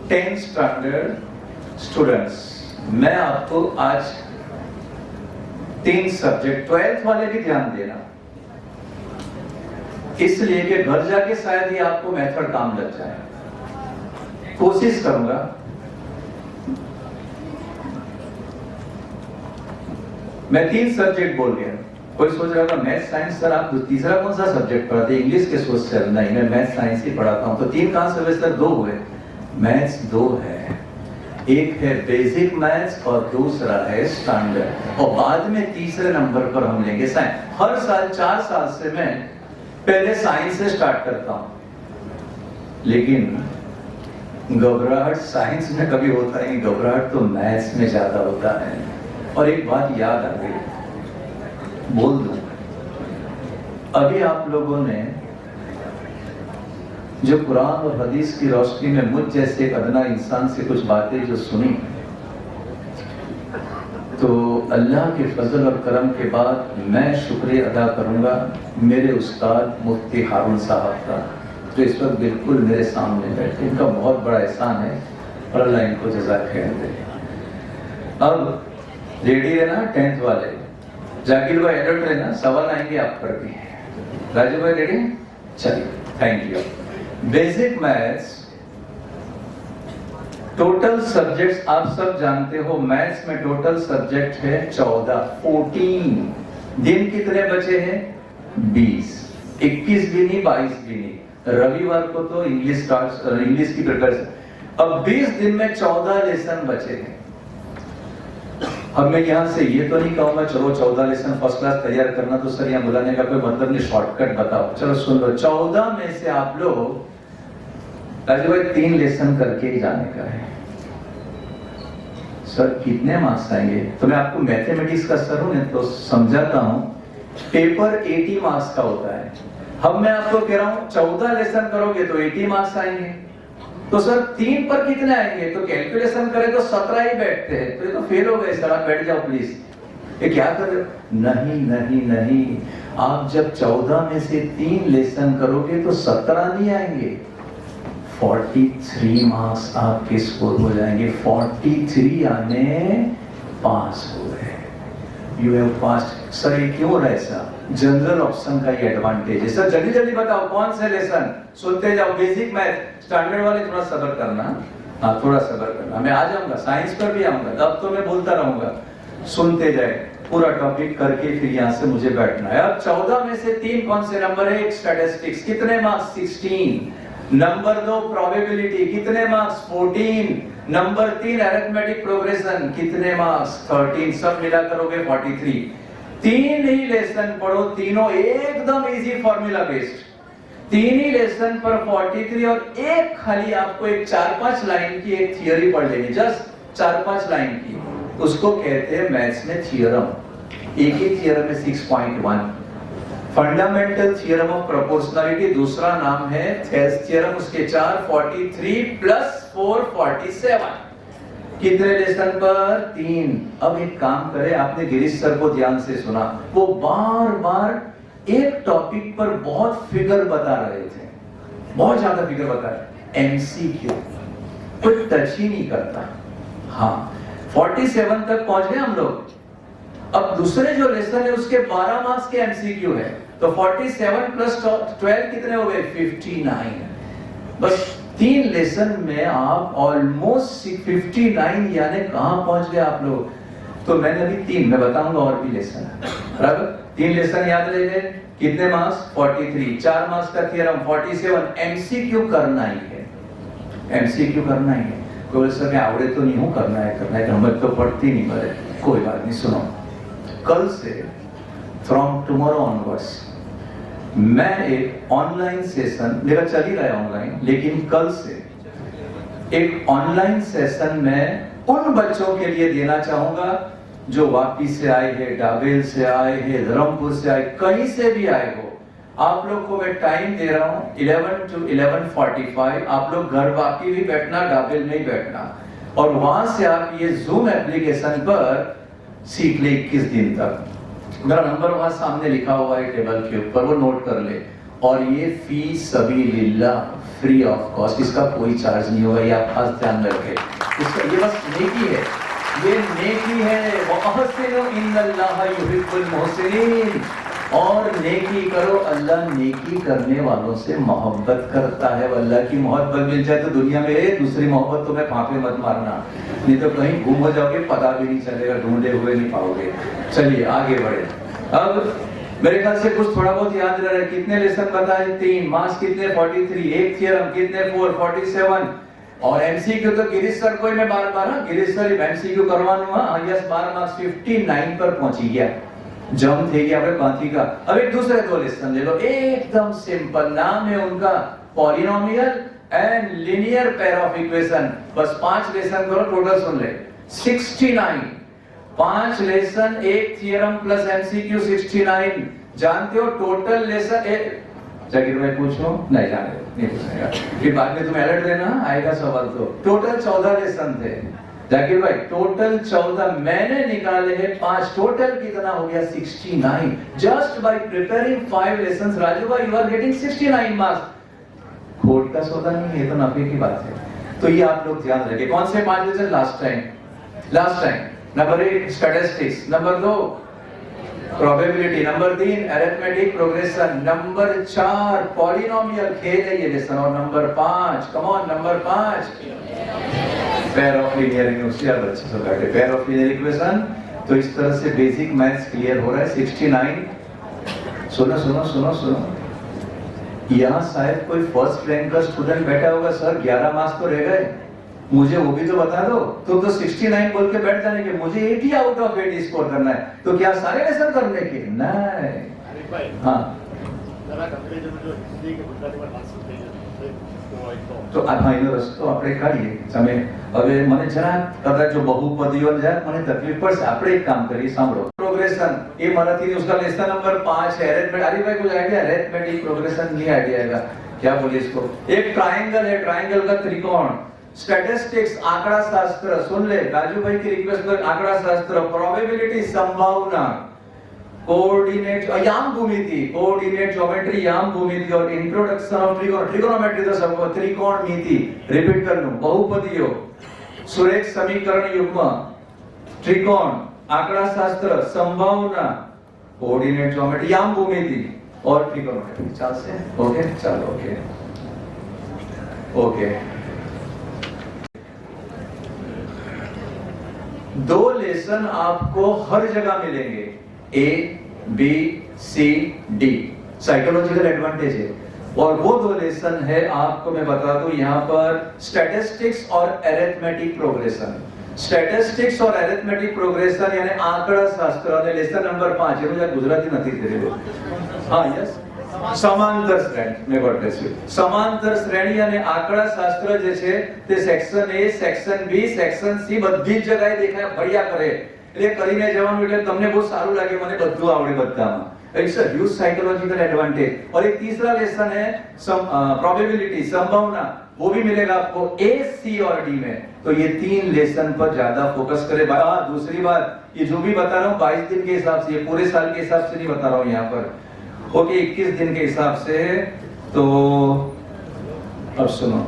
10th standard students, मैं आपको आज 3 सब्जेक्ट, 12th वाले भी ध्यान देना, इसलिए कि घर जाके शायद ही आपको मेथड काम लग जाए। कोशिश करूंगा मैं 3 सब्जेक्ट बोल गया। कोई सोच रहा होगा मैथ साइंस सर आप तीसरा कौन सा सब्जेक्ट पढ़ाते? इंग्लिश के सोच से नहीं, मैं मैथ साइंस ही पढ़ाता हूं। तो 3 कहां से हुए सर? 2 हुए। मैथ्स 2 है, एक है बेसिक मैथ्स और दूसरा है स्टैंडर्ड, और बाद में तीसरे नंबर पर हम लेंगे साइंस। हर साल 4 साल से मैं पहले साइंस से स्टार्ट करता हूं, लेकिन घबराहट साइंस में कभी होता नहीं, घबराहट तो मैथ्स में ज्यादा होता है। और एक बात याद आ गई, बोल दूं, अभी आप लोगों ने जो कुरान और हदीस की रोशनी में मुझ जैसे एक अदना इंसान से कुछ बातें जो सुनी, तो अल्लाह के फजल और करम के बाद मैं शुक्रिया अदा करूंगा मेरे उस्ताद मुफ्ती हारून साहब का, जो इस वक्त बिल्कुल मेरे सामने बैठे। इनका बहुत बड़ा एहसान है और अल्लाह इनको जज़ा खैर दे। अब रेडी है ना 10th वाले? जाकिर भाई एडल्ट है ना? सवाल आएंगे आप पर भी। राजू भाई रेडी? चलिए, thank you. Basic maths total subjects आप सब जानते हो, मैथ्स में टोटल सब्जेक्ट है 14। दिन कितने बचे हैं? 20। 21 भी नहीं, 22 भी नहीं। रविवार को तो इंग्लिश की प्रिपरेशन। अब 20 दिन में 14 लेसन बचे हैं। अब मैं यहाँ से ये तो नहीं कहूंगा चलो 14 लेसन फर्स्ट क्लास तैयार करना, तो सर यहाँ बुलाने का कोई मतलब नहीं, शॉर्टकट बताओ। चलो सुन लो, 14 में से आप लोग राजू भाई 3 लेसन करके ही जाने का है। सर कितने मार्क्स आएंगे? तो मैं आपको मैथमेटिक्स का सर हूं तो समझाता हूं। पेपर 80 मार्क्स का होता है। अब मैं आपको कह रहा हूं 14 लेसन करोगे तो 80 मार्क्स आएंगे। तो सर 3 पर कितने आएंगे? तो कैलकुलेशन करें तो 17 ही बैठते हैं। तो ये तो फेल हो गए सर, आप बैठ जाओ प्लीज। ये क्या कर रहे हो? नहीं नहीं नहीं, आप जब 14 में से 3 लेसन करोगे तो 17 नहीं आएंगे, 43 मार्क्स आपके स्कोर हो जाएंगे। 43 आने पास हो गए, यू हैव पास्ड। सर ये क्यों हो रहा है? ऐसा जनरल ऑप्शन का ये एडवांटेज है। सर जल्दी जल्दी बताओ कौन से लेसन? सुनते जाओ। बेसिक मैथ स्टैंडर्ड वाले थोड़ा सब्र करना, हाँ थोड़ा सब्र करना, मैं आ जाऊंगा, साइंस पर भी आऊंगा, तब तो मैं बोलता रहूंगा। सुनते जाए, पूरा टॉपिक करके फिर यहाँ से मुझे बैठना है। अब 14 में से 3 कौन से नंबर है? एक स्टैटिस्टिक्स, कितने मार्क्स? 16। नंबर 2 प्रोबेबिलिटी, कितने मार्क्स? 14। नंबर 3 अरिथमेटिक प्रोग्रेशन, कितने मार्क्स? 13। सब मिला करोगे 43। 3 ही लेसन पढ़ो, तीनों एकदम इजी फॉर्मूला बेस्ड। 3 ही लेसन पर 43, और एक खाली आपको एक 4-5 लाइन की एक थियरी पढ़ लेनी, जस्ट 4-5 लाइन की। उसको कहते हैं मैथ्स में थ्योरम। एक ही थ्योरम है 6.1, फंडामेंटल थ्योरम ऑफ प्रोपोर्शनलिटी। दूसरा नाम है थेल्स थ्योरम। उसके 4, 43 प्लस 4, 47। कितने लेसन पर? 3। अब एक काम करें, आपने गिरीश सर को ध्यान से सुना, वो बार बार एक टॉपिक पर बहुत फिगर बता रहे थे, बहुत ज्यादा फिगर बता रहे। एमसीक्यू कोई टच ही नहीं करता। हाँ 47 तक पहुंच गए हम लोग। अब दूसरे जो लेसन है उसके 12 मार्क्स के एमसीक्यू है, तो 47 प्लस 12 कितने हो गए? 59। बस 3 लेसन में आप ऑलमोस्ट 59, यानी कहां पहुंच गए आप लोग? तो मैंने अभी 3, मैं बताऊंगा और भी लेसन बराबर। 3 लेसन याद रह गए, कितने मार्क्स? 43। 4 मार्क्स का थ्योरम 47। एमसीक्यू करना ही है, एमसीक्यू करना ही है। कोई सर मैं आवड़े तो नहीं हूं, करना है, हम तो पढ़ती नहीं पड़े। कोई बात नहीं, सुनो, कल से फ्रॉम टुमारो ऑनवर्ड्स मैं एक ऑनलाइन सेशन, मेरा चल ही रहा है ऑनलाइन, लेकिन कल से एक ऑनलाइन सेशन में उन बच्चों के लिए देना चाहूंगा जो वापी से आए हैं, डाबेल से आए हैं, धर्मपुर से आए, कहीं से भी आए हो। आप लोग को मैं टाइम दे रहा हूं 11 to 11:45। आप लोग घर वापी भी बैठना, डाबेल में ही बैठना, और वहां से आप ये जूम एप्लीकेशन पर सीख ले 21 दिन तक। मेरा नंबर वहां सामने लिखा हुआ है टेबल के ऊपर, वो नोट कर ले। और ये फी सबीलिल्लाह, फ्री ऑफ कॉस्ट, इसका कोई चार्ज नहीं होगा, ये आप खास ध्यान रखें। इसका ये बस नेकी है, ये नेकी है। वअहसिनु इन्नल्लाह युहिब्बुल मुहसिनीन, और नेकी करो, अल्लाह नेकी करने वालों से मोहब्बत करता है। अल्लाह की मोहब्बत मिल जाए तो दुनिया में दूसरी मोहब्बत तुम्हें फांके मत मारना, नहीं तो कहीं गुम हो जाओगे, पता भी नहीं चलेगा, ढूंढे हुए नहीं पाओगे। चलिए आगे बढ़े। अब मेरे ख्याल से कुछ थोड़ा बहुत याद रह रहा है। कितने लेसन बताए? 3। मार्क्स कितने? 43। एक थ्योरम कितने? 4, 47। और एमसीक्यू तो गिरीश सर को मैं बार-बार गिरीश सर एमसीक्यू करवाऊंगा। यस 12 मार्क्स 59 पर पहुंची गया, जम थे गया अपने पांथी का। अब एक दूसरे 2 लेसन ले लो, एकदम सिंपल, नाम है उनका polynomial and linear pair of equation. बस 5 लेसन करो, टोटल सुन ले 69। 5 लेसन, एक थ्योरम प्लस एमसीक्यू 69। जानते हो टोटल लेसन? जाकिर भाई पूछो, नहीं जाने नहीं पूछेगा, फिर बाद में तुम्हें अलर्ट देना आएगा सवाल। तो टोटल 14 लेसन थे जाकिर भाई, टोटल 14 मैंने निकाले हैं 5, टोटल कितना हो गया? 69। Just by preparing 5 lessons Raju भाई यू आर गेटिंग 69 मार्क्स। खोट का सौदा नहीं है, तो नफे की बात है। तो ये आप लोग ध्यान रखिए। कौन से 5 lesson? Last time. Number 1 statistics, number 2 probability, number 3 arithmetic progression, number 4 polynomial, खेल है ये लेसन, और number 5 come on, number 5 pair of linear equation, pair of linear equation. तो इस तरह से बेसिक मैथ्स क्लियर हो रहा है। 69। सुनो, यहाँ शायद कोई फर्स्ट रैंक का स्टूडेंट बैठा होगा, सर 11 मार्क्स तो रह गए, मुझे वो भी तो बता दो। तो 69 बोल के बैठ जाने के, मुझे 80 आउट ऑफ 80 स्कोर करना है, तो क्या सारे लेसन करने के? नहीं। हाँ તો આ ભાઈનો રસ્તો આપણે કાઢીએ। તમે હવે મને જરા કદાચ જો બહુપદીઓ જાય મને તકલીફ પડશે, આપણે એક કામ કરીએ, સાંભળો। प्रोग्रेशन ये मराठी में उसका लेसन नंबर 5 है। अरिथमेटिक, अरे भाई कुछ आइडिया? अरिथमेटिक प्रोग्रेशन नहीं आइडिया आएगा, क्या बोलिए इसको? एक ट्रायंगल है, ट्रायंगल का त्रिकोण। स्टैटिस्टिक्स आंकड़ा शास्त्र, सुन ले राजू भाई की रिक्वेस्ट पर, आंकड़ा शास्त्र, प्रोबेबिलिटी संभावना, कोऑर्डिनेट याम भूमिति, कोऑर्डिनेट ज्योमेट्री याम भूमिति, और इंट्रोडक्शन ऑफ ट्रिगोनोमेट्री तो सबको त्रिकोणमिति। रिपीट कर लूं, बहुपदीय, सुरेख समीकरण युग्म, त्रिकोण, आंकड़ा शास्त्र, संभावना, कोऑर्डिनेट ज्योमेट्री याम भूमिति और ट्रिगोनोमेट्री। चल से ओके, चलो ओके। 2 लेसन आपको हर जगह मिलेंगे, A, B, C, D, psychological advantage है। और वो 2 लेसन है आपको मैं बता दूं यहाँ पर, स्टैटिस्टिक्स और अरिथमेटिक प्रोग्रेशन। स्टैटिस्टिक्स और अरिथमेटिक प्रोग्रेशन यानी आंकड़ा शास्त्र, અને લેસન નંબર 5 એ મુજબ ગુજરાતી નથી કરેલું। હા યસ, समांतर श्रेणी में गॉट ब्लेस यू। समांतर श्रेणी અને આંકડા શાસ્ત્ર જે છે તે section A, section B, section C બધી જ જગ્યાએ દેખાય ભર્યા કરે, એટલે કરીને જવાનું, એટલે તમને બહુ સારું લાગે, મને બધું આવડે બધામાં। It's a huge psychological advantage. और एक तीसरा लेसन है प्रोबेबिलिटी, संभावना, वो भी मिलेगा आपको A, C और D में। तो ये 3 लेसन पर ज्यादा फोकस करें। दूसरी बात, ये जो भी बता रहा हूँ 22 दिन के हिसाब से, ये पूरे साल के हिसाब से नहीं बता रहा हूँ यहाँ पर, ओके 21 दिन के हिसाब से। तो अब सुनो,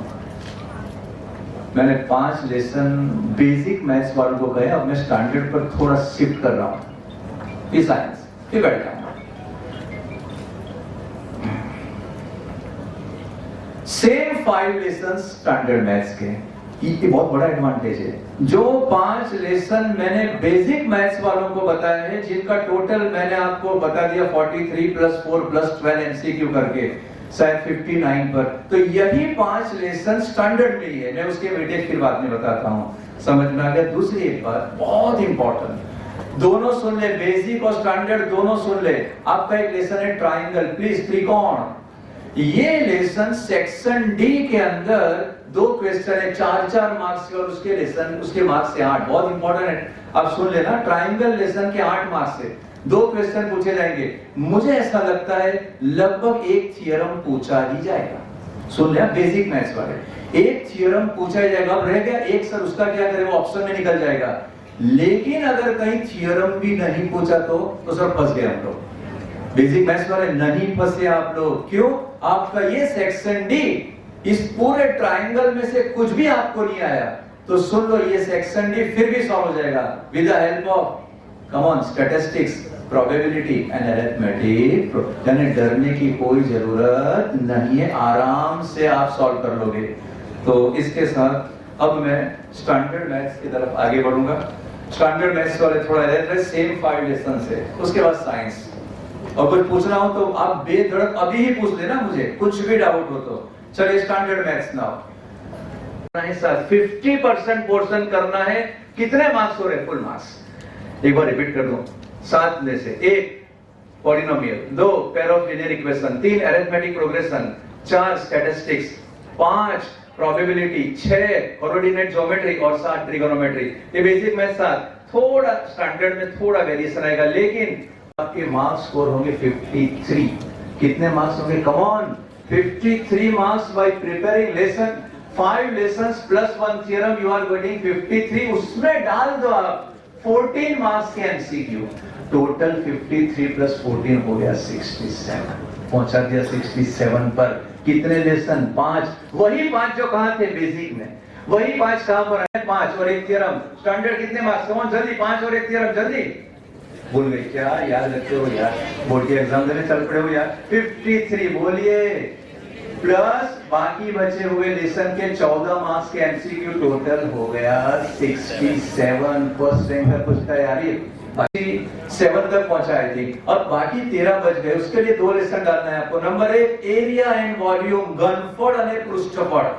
मैंने 5 लेसन बेसिक मैथ्स वालों को कहे, अब मैं स्टैंडर्ड पर थोड़ा शिफ्ट कर रहा हूँ, ये साइंस ये बैठ जाऊंगा। सेम 5 लेसन स्टैंडर्ड मैथ्स के, ये बहुत बड़ा एडवांटेज है। जो 5 लेसन मैंने बेसिक मैथ्स वालों को बताया है, जिनका टोटल मैंने आपको बता दिया 43 + 4 + 12 एमसीक्यू करके, शायद 59 पर, तो यही 5 लेसन स्टैंडर्ड में ही है। मैं उसके वेटेज फिर बाद में बताता हूँ, समझ में आ गया? दूसरी एक बात बहुत इंपॉर्टेंट, दोनों सुन ले, बेसिक और स्टैंडर्ड दोनों सुन ले। आपका एक लेसन है ट्राइंगल, प्लीज, त्रिकोण। ये लेसन सेक्शन डी के अंदर 2 क्वेश्चन है, 4-4 मार्क्स के, और उसके लेसन उसके मार्क्स से 8, बहुत इंपॉर्टेंट है। आप सुन लेना, ट्राइंगल लेसन के 8 मार्क्स से 2 क्वेश्चन पूछे जाएंगे। मुझे ऐसा लगता है लगभग एक थ्योरम पूछा ही जाएगा। सुन लिया, बेसिक मैथ्स वाले, एक थ्योरम पूछा ही जाएगा। अब रह गया एक, सर उसका क्या करें, वो ऑप्शन में निकल जाएगा। लेकिन अगर कहीं थ्योरम भी नहीं पूछा तो सर फंस गए हम लोग। बेसिक मैथ्स वाले नहीं फंसे आप लोग, क्यों? आपका ये सेक्शन डी, इस पूरे ट्राइंगल में से कुछ भी आपको नहीं आया तो सुन लो, ये सेक्शन डी फिर भी सॉल्व हो जाएगा with the help of come on statistics, probability and arithmetic. यानी डरने की कोई जरूरत नहीं है, आराम से आप सॉल्व कर लोगे। तो इसके साथ अब मैं स्टैंडर्ड मैथ्स की तरफ आगे बढ़ूंगा। स्टैंडर्ड मैथ्स वाले थोड़ा रहते सेम 5 लेसन से, उसके बाद साइंस। और कुछ पूछना हो तो आप बेधड़क अभी ही पूछ लेना मुझे, कुछ भी डाउट हो तो। चलिए स्टैंडर्ड मैथ्स नाउ 50% पोर्शन करना है। कितने मार्क्स हो रहे? Full marks. एक बार रिपीट कर दूं, 7 में से 1 polynomial, 2 pair of linear equation, 3 arithmetic progression, 4 statistics, 5 probability, 6 coordinate geometry और 7 ट्रिगोनोमेट्री। ये बेसिक मैथ्स 7। थोड़ा स्टैंडर्ड में थोड़ा वेरिएशन आएगा, लेकिन आपके मार्क्स स्कोर होंगे 53। कितने मार्क्स होंगे? Come on, 53 marks by preparing lesson. 5 lessons plus 1 theorem, you are getting 53। उसमें डाल दो आप 14 मार्क्स के एमसीक्यू। टोटल 53 प्लस 14 हो गया 67। पहुंचा दिया 67 पर। कितने लेसन? 5। वही 5 जो कहां थे बेसिक में, वही 5 कहां पर है? 5 और 1 थ्योरम। स्टैंडर्ड कितने मार्क्स? कौन जल्दी, 5 और 1 थ्योरम, जल्दी बोल गए क्या? याद रखते हो यार, बोर्ड के एग्जाम देने चल पड़े हो यार। 53 बोलिए, प्लस बाकी बचे हुए लेसन के 14 मार्क्स के एमसीक्यू, टोटल हो गया 67। फर्स्ट रैंक का कुछ तैयारी बाकी 7 तक पहुंचाई थी, अब बाकी 13 बच गए। उसके लिए 2 लेसन डालना है आपको। नंबर 1 एरिया एंड वॉल्यूम, घनफड़ અને पृष्ठफળ,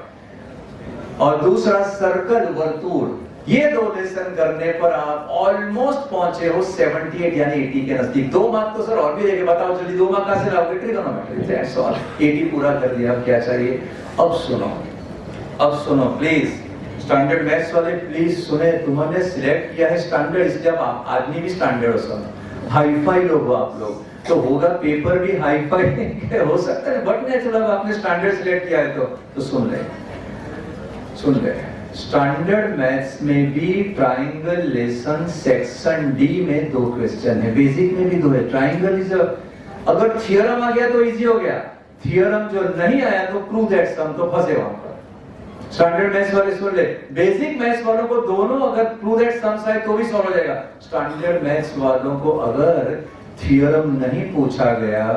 और दूसरा सर्कल, वर्तुल। ये 2 लेसन करने पर आप ऑलमोस्ट पहुंचे हो 78 यानी 80 के नजदीक। 2 मार्क तो सर और भी देंगे, बताओ जल्दी 2 मार्क कहां से लाओगे? ट्रिगोनोमेट्री। That's all. 80 पूरा कर दिया, अब क्या चाहिए? अब सुनो प्लीज, स्टैंडर्ड मैथ्स वाले प्लीज सुने। तुमने सिलेक्ट किया है स्टैंडर्ड, इसलिए आप आदमी भी स्टैंडर्ड हो, सब हाईफाई लोग हो आप लोग, तो होगा पेपर भी हाईफाई हो सकता है, बट नेचुरल आपने स्टैंडर्ड सिलेक्ट किया है तो सुन ले। स्टैंडर्ड मैथ्स में भी ट्राइंगल लेसन सेक्शन डी में 2 क्वेश्चन है, बेसिक में भी 2 है। ट्राइंगल इज अगर थियरम आ गया तो इजी हो गया, थियरम जो नहीं आया तो प्रूव दैट सम, तो फंसे वहां पर। स्टैंडर्ड मैथ्स वाले सुन ले, बेसिक मैथ्स वालों को दोनों अगर प्रूव दैट सम्स आए तो भी सॉल्व हो जाएगा। स्टैंडर्ड मैथ्स वालों को अगर थियरम नहीं पूछा गया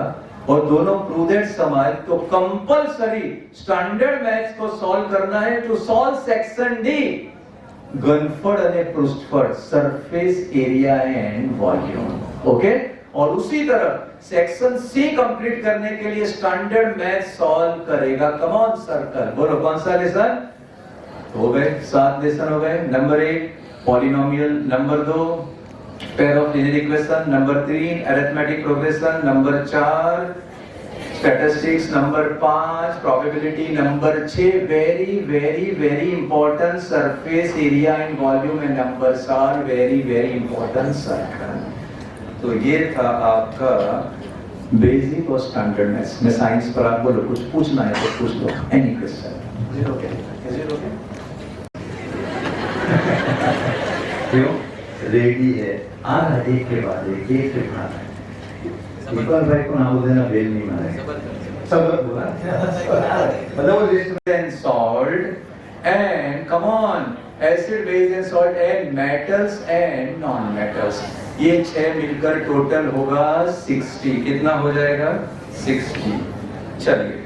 और दोनों प्रूव दैट सम आए तो कंपलसरी स्टैंडर्ड मैथ्स को सॉल्व करना है टू सॉल्व सेक्शन डी, घनफड़ અને પૃષ્ઠફળ, surface area and volume. Okay, और उसी तरह सेक्शन सी कंप्लीट करने के लिए स्टैंडर्ड मैथ्स सॉल्व करेगा। कम ऑन सर्कल, बोलो कौन सा लेसन हो गए? 7 लेसन हो गए। Number 1 polynomial, number 2 pair of linear equation, number 3 arithmetic progression, number 4 statistics, number 5 probability, number 6 very very very important surface area and volume, and number 7 very very important circle. तो ये था आपका basic और standard maths में। Science पर आप बोलो कुछ पूछना है तो पूछ लो, any question. Is it okay? क्यों रेडी है? एक के बाद एक से खाना है। इकबाल भाई को नाम देना बेल नहीं मारे, सब बोला मतलब list and salt and come on acid base and salt and metals and non metals, ये 6 मिलकर टोटल होगा 60। कितना हो जाएगा? 60। चलिए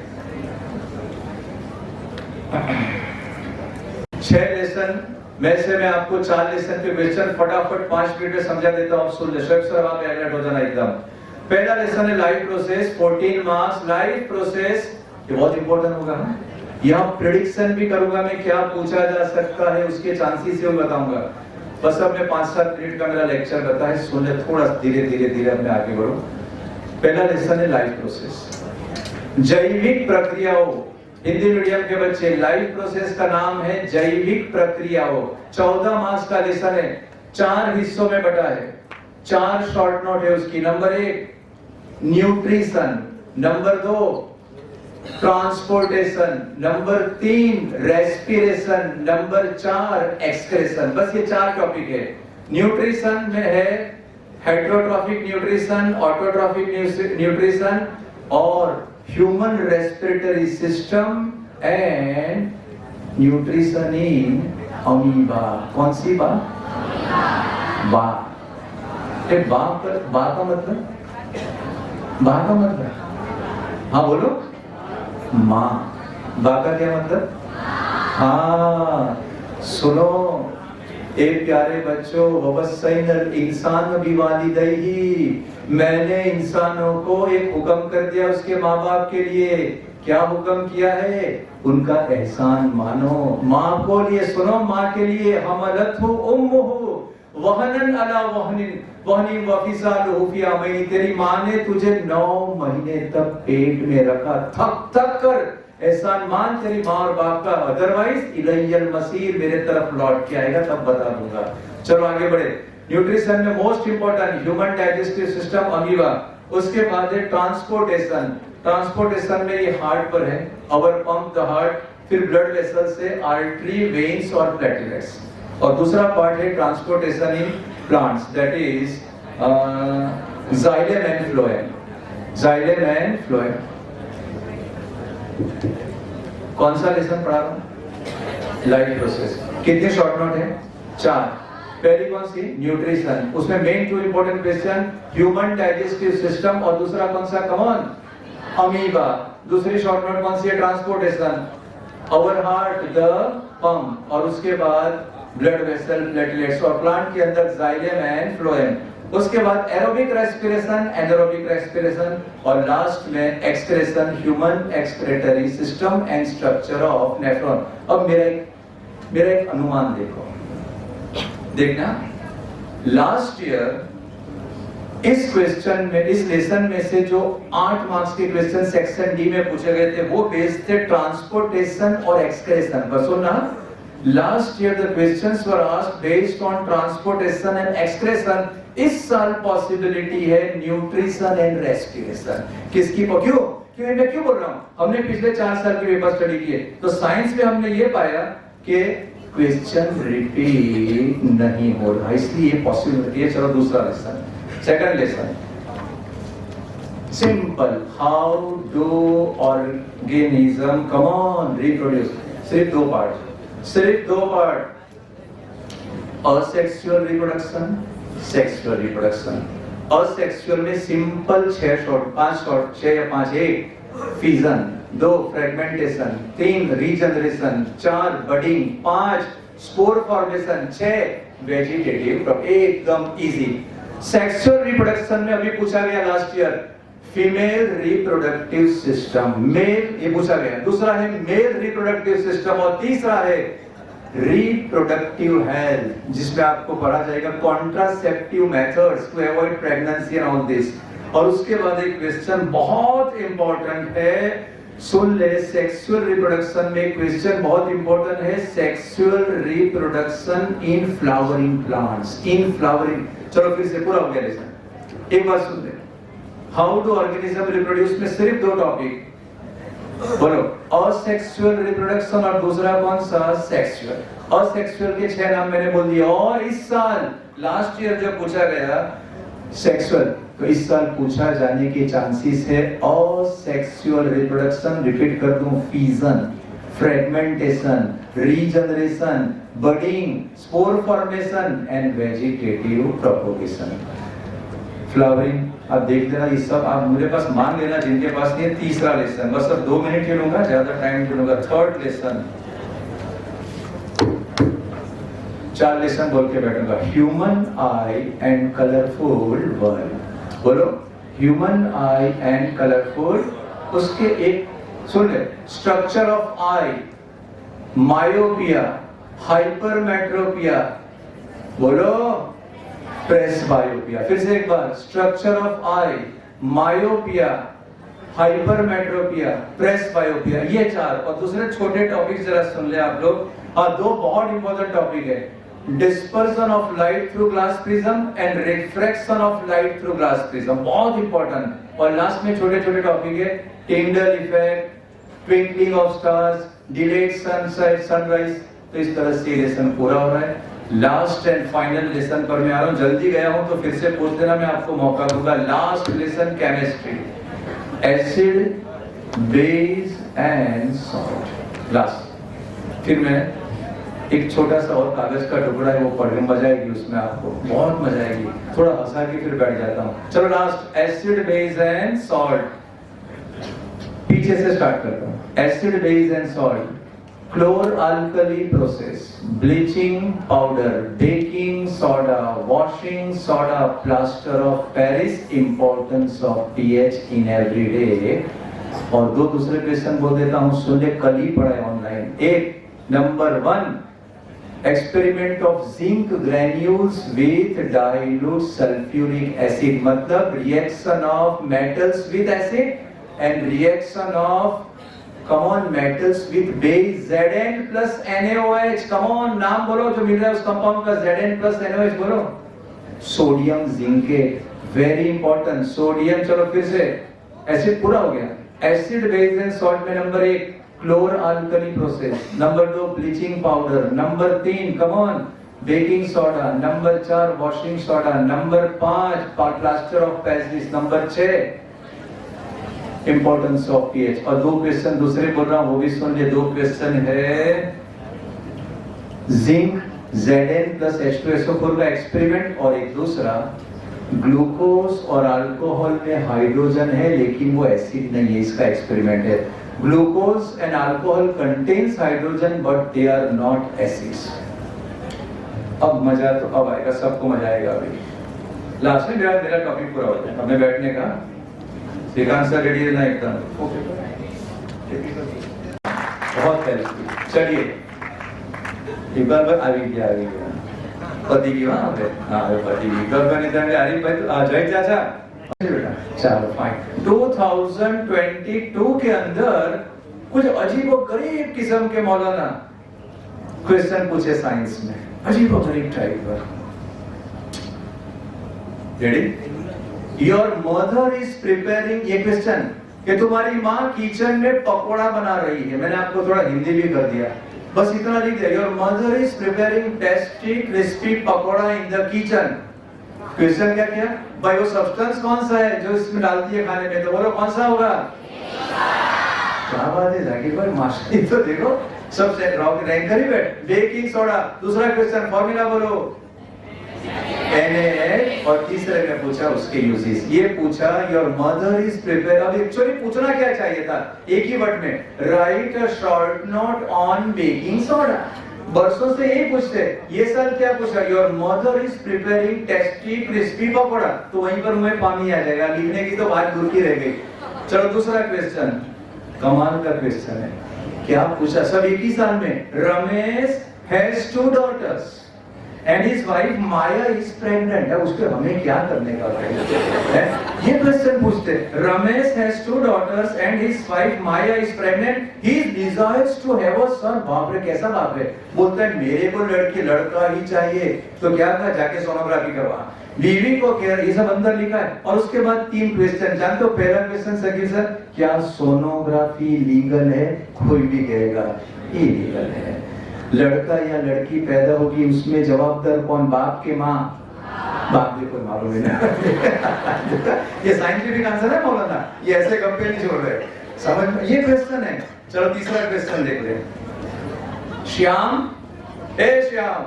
6 लेसन में से मैं आपको 4 लेसन के क्वेश्चन फटाफट 5 मिनट में समझा देता हूं, आप सुन ले। सर आप अलर्ट हो जाना एकदम। पहला लेसन है life process, 14 marks. Life process ये बहुत इंपॉर्टेंट होगा। यहाँ प्रेडिक्शन भी करूंगा मैं, क्या पूछा जा सकता है उसके चांसेस से बताऊंगा। बस अब मैं 5-7 मिनट का मेरा लेक्चर रहता है, सुन ले, थोड़ा धीरे अपने आगे बढ़ो। पहला लेसन है लाइफ प्रोसेस, जैविक प्रक्रियाओं। हिंदी मीडियम के बच्चे, लाइफ प्रोसेस का नाम है जैविक प्रक्रियाओं। 14 मार्क्स का लेसन है, 4 हिस्सों में बटा है, 4 शॉर्ट नोट है उसकी। Number 1 nutrition, number 2 transportation, number 3 respiration, number 4 excretion. बस ये 4 टॉपिक है। न्यूट्रिशन में है हेटरोट्रॉफिक न्यूट्रिशन, ऑटोट्रॉफिक न्यूट्रिशन और human respiratory system and nutrition in amoeba. कौन सी बा? बा। बा का मतलब? बा का मतलब? हाँ बोलो। माँ। बा का क्या मतलब? हाँ सुनो एक प्यारे बच्चों, वबस्सैनल इंसान बिवालिदैहि, मैंने इंसानों को एक हुक्म कर दिया उसके माँ बाप के लिए। क्या हुक्म किया है? उनका एहसान मानो। माँ को लिए सुनो, माँ के लिए हमलतहु उम्मुहु वहनन अला वहनिन वहनिन व फिसालुहु फी अमैन, तेरी माँ ने तुझे 9 महीने तक पेट में रखा, थक थक कर। एहसान मान तेरी माँ और बाप का, अदरवाइज इलैयल मसीर, मेरे तरफ लौट के आएगा तब बता दूंगा। चलो आगे बढ़े। न्यूट्रिशन में most important human digestive system amoeba, उसके बाद है ट्रांसपोर्टेशन। ट्रांसपोर्टेशन में ये हार्ट पर है, अवर पंप द हार्ट, फिर ब्लड वेसल से आर्टरी, वेन्स और प्लेटलेट्स। और दूसरा पार्ट है transportation in plants, that is xylem and phloem. Xylem and phloem. कौन सा लेसन पढ़ा रहा हूं? Life process. कितने शॉर्ट नोट है? 4। पहली कौन सी? न्यूट्रिशन। उसमें main 2 important question, human digestive system और दूसरा कौन सा? Come on, amoeba. दूसरी शॉर्ट नोट कौन सी है? Transportation, our heart the pump, और उसके बाद ब्लड वेसल, प्लेटलेट्स, और प्लांट के अंदर जाइलम एंड फ्लोएम। उसके बाद एरोबिक रेस्पिरेशन, एनारोबिक रेस्पिरेशन, और लास्ट में excretion, human excretory system and structure of nephron. अब मेरा एक अनुमान देखना, लास्ट ईयर इस क्वेश्चन में, इस लेसन में से जो 8 मार्क्स के क्वेश्चन सेक्शन डी में पूछे गए थे वो बेस्ड थे ट्रांसपोर्टेशन और एक्सक्रेशन पर। सुनना, last year the questions were asked based on transportation and excretion. इस साल पॉसिबिलिटी है न्यूट्रिशन एंड रेस्पिरेशन। किसकी? क्यों मैं क्यों बोल रहा हूं? हमने पिछले 4 साल के पेपर स्टडी किए, तो साइंस में हमने ये पाया कि क्वेश्चन रिपीट नहीं हो रहा, इसलिए पॉसिबिलिटी है। चलो दूसरा lesson, second lesson, simple, how do organism come on reproduce. सिर्फ 2 पार्ट, सिर्फ 2 part, asexual reproduction, sexual reproduction. Asexual में सिंपल 6 या 5, 1 fission, 2 fragmentation, 3 regeneration, 4 budding, 5 spore formation, 6 vegetative. एकदम इजी। सेक्सुअल रिप्रोडक्शन में अभी पूछा गया last year, female reproductive system, male, ये पूछा गया। दूसरा है मेल रिप्रोडक्टिव सिस्टम, और तीसरा है रिप्रोडक्टिव हेल्थ, जिसमें आपको पढ़ा जाएगा contraceptive methods to avoid pregnancy and all this. और उसके बाद एक क्वेश्चन बहुत इंपॉर्टेंट है, सुन ले, सेक्सुअल रिप्रोडक्शन में क्वेश्चन बहुत इंपॉर्टेंट है, sexual reproduction in flowering plants, in flowering. चलो फिर से पूरा हो गया लेसन, एक बार सुन ले। हाउ डू ऑर्गेनिज्म रिप्रोड्यूस में सिर्फ 2 टॉपिक बोलो, असेक्सुअल रिप्रोडक्शन और दूसरा कौन सा? सेक्सुअल। असेक्सुअल के 6 नाम मैंने बोल दिया। और इस साल लास्ट ईयर जब पूछा गया सेक्सुअल, तो इस साल पूछा जाने के चांसेस है असेक्सुअल रिप्रोडक्शन, रिपीट कर दूं, fission, fragmentation, regeneration, budding, spore formation and vegetative propagation. Flowering आप देख लेना, ये सब आप मेरे पास मान लेना जिनके पास नहीं है। तीसरा लेसन, बस अब 2 मिनट ही लूंगा, ज्यादा टाइम नहीं लूंगा। थर्ड लेसन, 4 लेसन बोल के बैठूंगा। Human eye and colourful world, बोलो ह्यूमन आई एंड कलरफुल। उसके एक सुन ले, structure of eye, myopia, hypermetropia, बोलो प्रेसबायोपिया। फिर से एक बार, structure of eye, myopia, hypermetropia, presbyopia, ये 4। और दूसरे छोटे टॉपिक जरा सुन ले आप लोग। और 2 बहुत इंपॉर्टेंट टॉपिक है, dispersion of light through glass prism and refraction of light through glass prism, बहुत इंपॉर्टेंट। और लास्ट में छोटे छोटे टॉपिक है, Tyndall effect, twinkling of stars, delayed sunset, sunrise. तो इस तरह से लेसन पूरा हो रहा है। लास्ट एंड फाइनल लेसन पर मैं आ रहा हूँ, जल्दी गया हूँ तो फिर से पूछ देना, मैं आपको मौका दूंगा। Last lesson chemistry, acid base and salt, last. फिर मैं एक छोटा सा और कागज का टुकड़ा है वो पढ़ के मजा आएगी, उसमें आपको बहुत मजा आएगी, थोड़ा हंसा के फिर बैठ जाता हूँ। चलो last, acid base and salt, पीछे से स्टार्ट करता हूँ। Acid base and salt, chlor-alkali process, bleaching powder, baking soda, washing soda, plaster of Paris, importance of pH in everyday। और दो दूसरे क्वेश्चन बोल देता हूँ, सुन ले, कल ही पढ़ा है ऑनलाइन। एक, number 1, experiment of zinc granules with dilute sulphuric acid, मतलब reaction of metals with acid and reaction of come on metals with base Zn plus NaOH, come on, नाम बोलो जो मिल रहा है उस कंपाउंड का, Zn plus NaOH बोलो। Sodium zincate, very important, sodium. चलो फिर से, एसिड पूरा हो गया। एसिड बेस एंड सॉल्ट में number 1 क्लोर alkali process, number 2 bleaching powder, number 3 come on baking soda, number 4 washing soda, number 5 plaster of Paris, number 6 importance of pH. और दो question दूसरे बोल रहा हूं, वो भी सुन लिए। दो क्वेश्चन है जिंक Zn प्लस H2SO4 का एक्सपेरिमेंट, और एक दूसरा ग्लूकोज और अल्कोहल में हाइड्रोजन है लेकिन वो एसिड नहीं है, इसका एक्सपेरिमेंट है। Glucose and alcohol contains hydrogen but they are not acids. अब मजा तो अब आएगा, सबको मजा आएगा। अभी लास्ट में मेरा टॉपिक पूरा हो जाए, हमें बैठने का। श्रीकांत सर रेडी है ना एकदम? बहुत हेल्पफुल। चलिए एक बार आ गया पति की वहां पे, हाँ पति की कब बनी था अरे भाई तो आ जाए चाचा। चलो फाइन। 2022 के अंदर कुछ अजीब और गरीब किस्म के मौलाना क्वेश्चन पूछे साइंस में, अजीब और गरीब टाइप का। Ready? Your mother is preparing, ये क्वेश्चन कि तुम्हारी माँ किचन में पकोड़ा बना रही है, मैंने आपको थोड़ा हिंदी भी कर दिया, बस इतना लिख दिया। Your mother is preparing tasty crispy pakora in the kitchen। Question क्या किया भाई, वो सब्सटेंस कौन सा है जो इसमें डालती है खाने में, तो बोलो कौन सा होगा? क्या बात है जाकिर भाई, मास्टर तो देखो सब रैंक कर ही बैठ। बेकिंग सोडा, दूसरा क्वेश्चन फॉर्मूला बोलो NaH, और तीसरे में पूछा उसके यूजेस। ये पूछा योर मदर इज प्रिपेयर। अब एक्चुअली पूछना क्या चाहिए था एक ही वर्ड में, right a short note on baking soda. बरसों से यही पूछते, ये साल क्या पूछा, your mother is preparing tasty crispy pakora, तो वहीं पर मुझे पानी आ जाएगा, लिखने की तो बात दूर की रह गई। चलो दूसरा क्वेश्चन, कमाल का क्वेश्चन है। क्या पूछा सब एक ही साल में, Ramesh has 2 daughters and his wife Maya is pregnant। है उसके हमें क्या करने का है? ये क्वेश्चन पूछते, Ramesh has 2 daughters and his wife Maya is pregnant, he desires to have a son। बाप रे कैसा बाप है, बोलता है मेरे को लड़का ही चाहिए, तो क्या था जाके सोनोग्राफी करवा, बीवी को केयर, ये सब अंदर लिखा है। और उसके बाद 3 क्वेश्चन जानते हो। पहला क्वेश्चन सकीर सर, क्या सोनोग्राफी लीगल है? कोई भी कहेगा इलीगल है। लड़का या लड़की पैदा होगी उसमें जवाबदार कौन? बाप के माँ? बाप भी कोई मालूम है। ये साइंटिफिक आंसर है मौलाना, ये ऐसे गप्पे नहीं छोड़ रहे, समझ में? ये क्वेश्चन है। चलो तीसरा क्वेश्चन देख ले। श्याम, ए श्याम,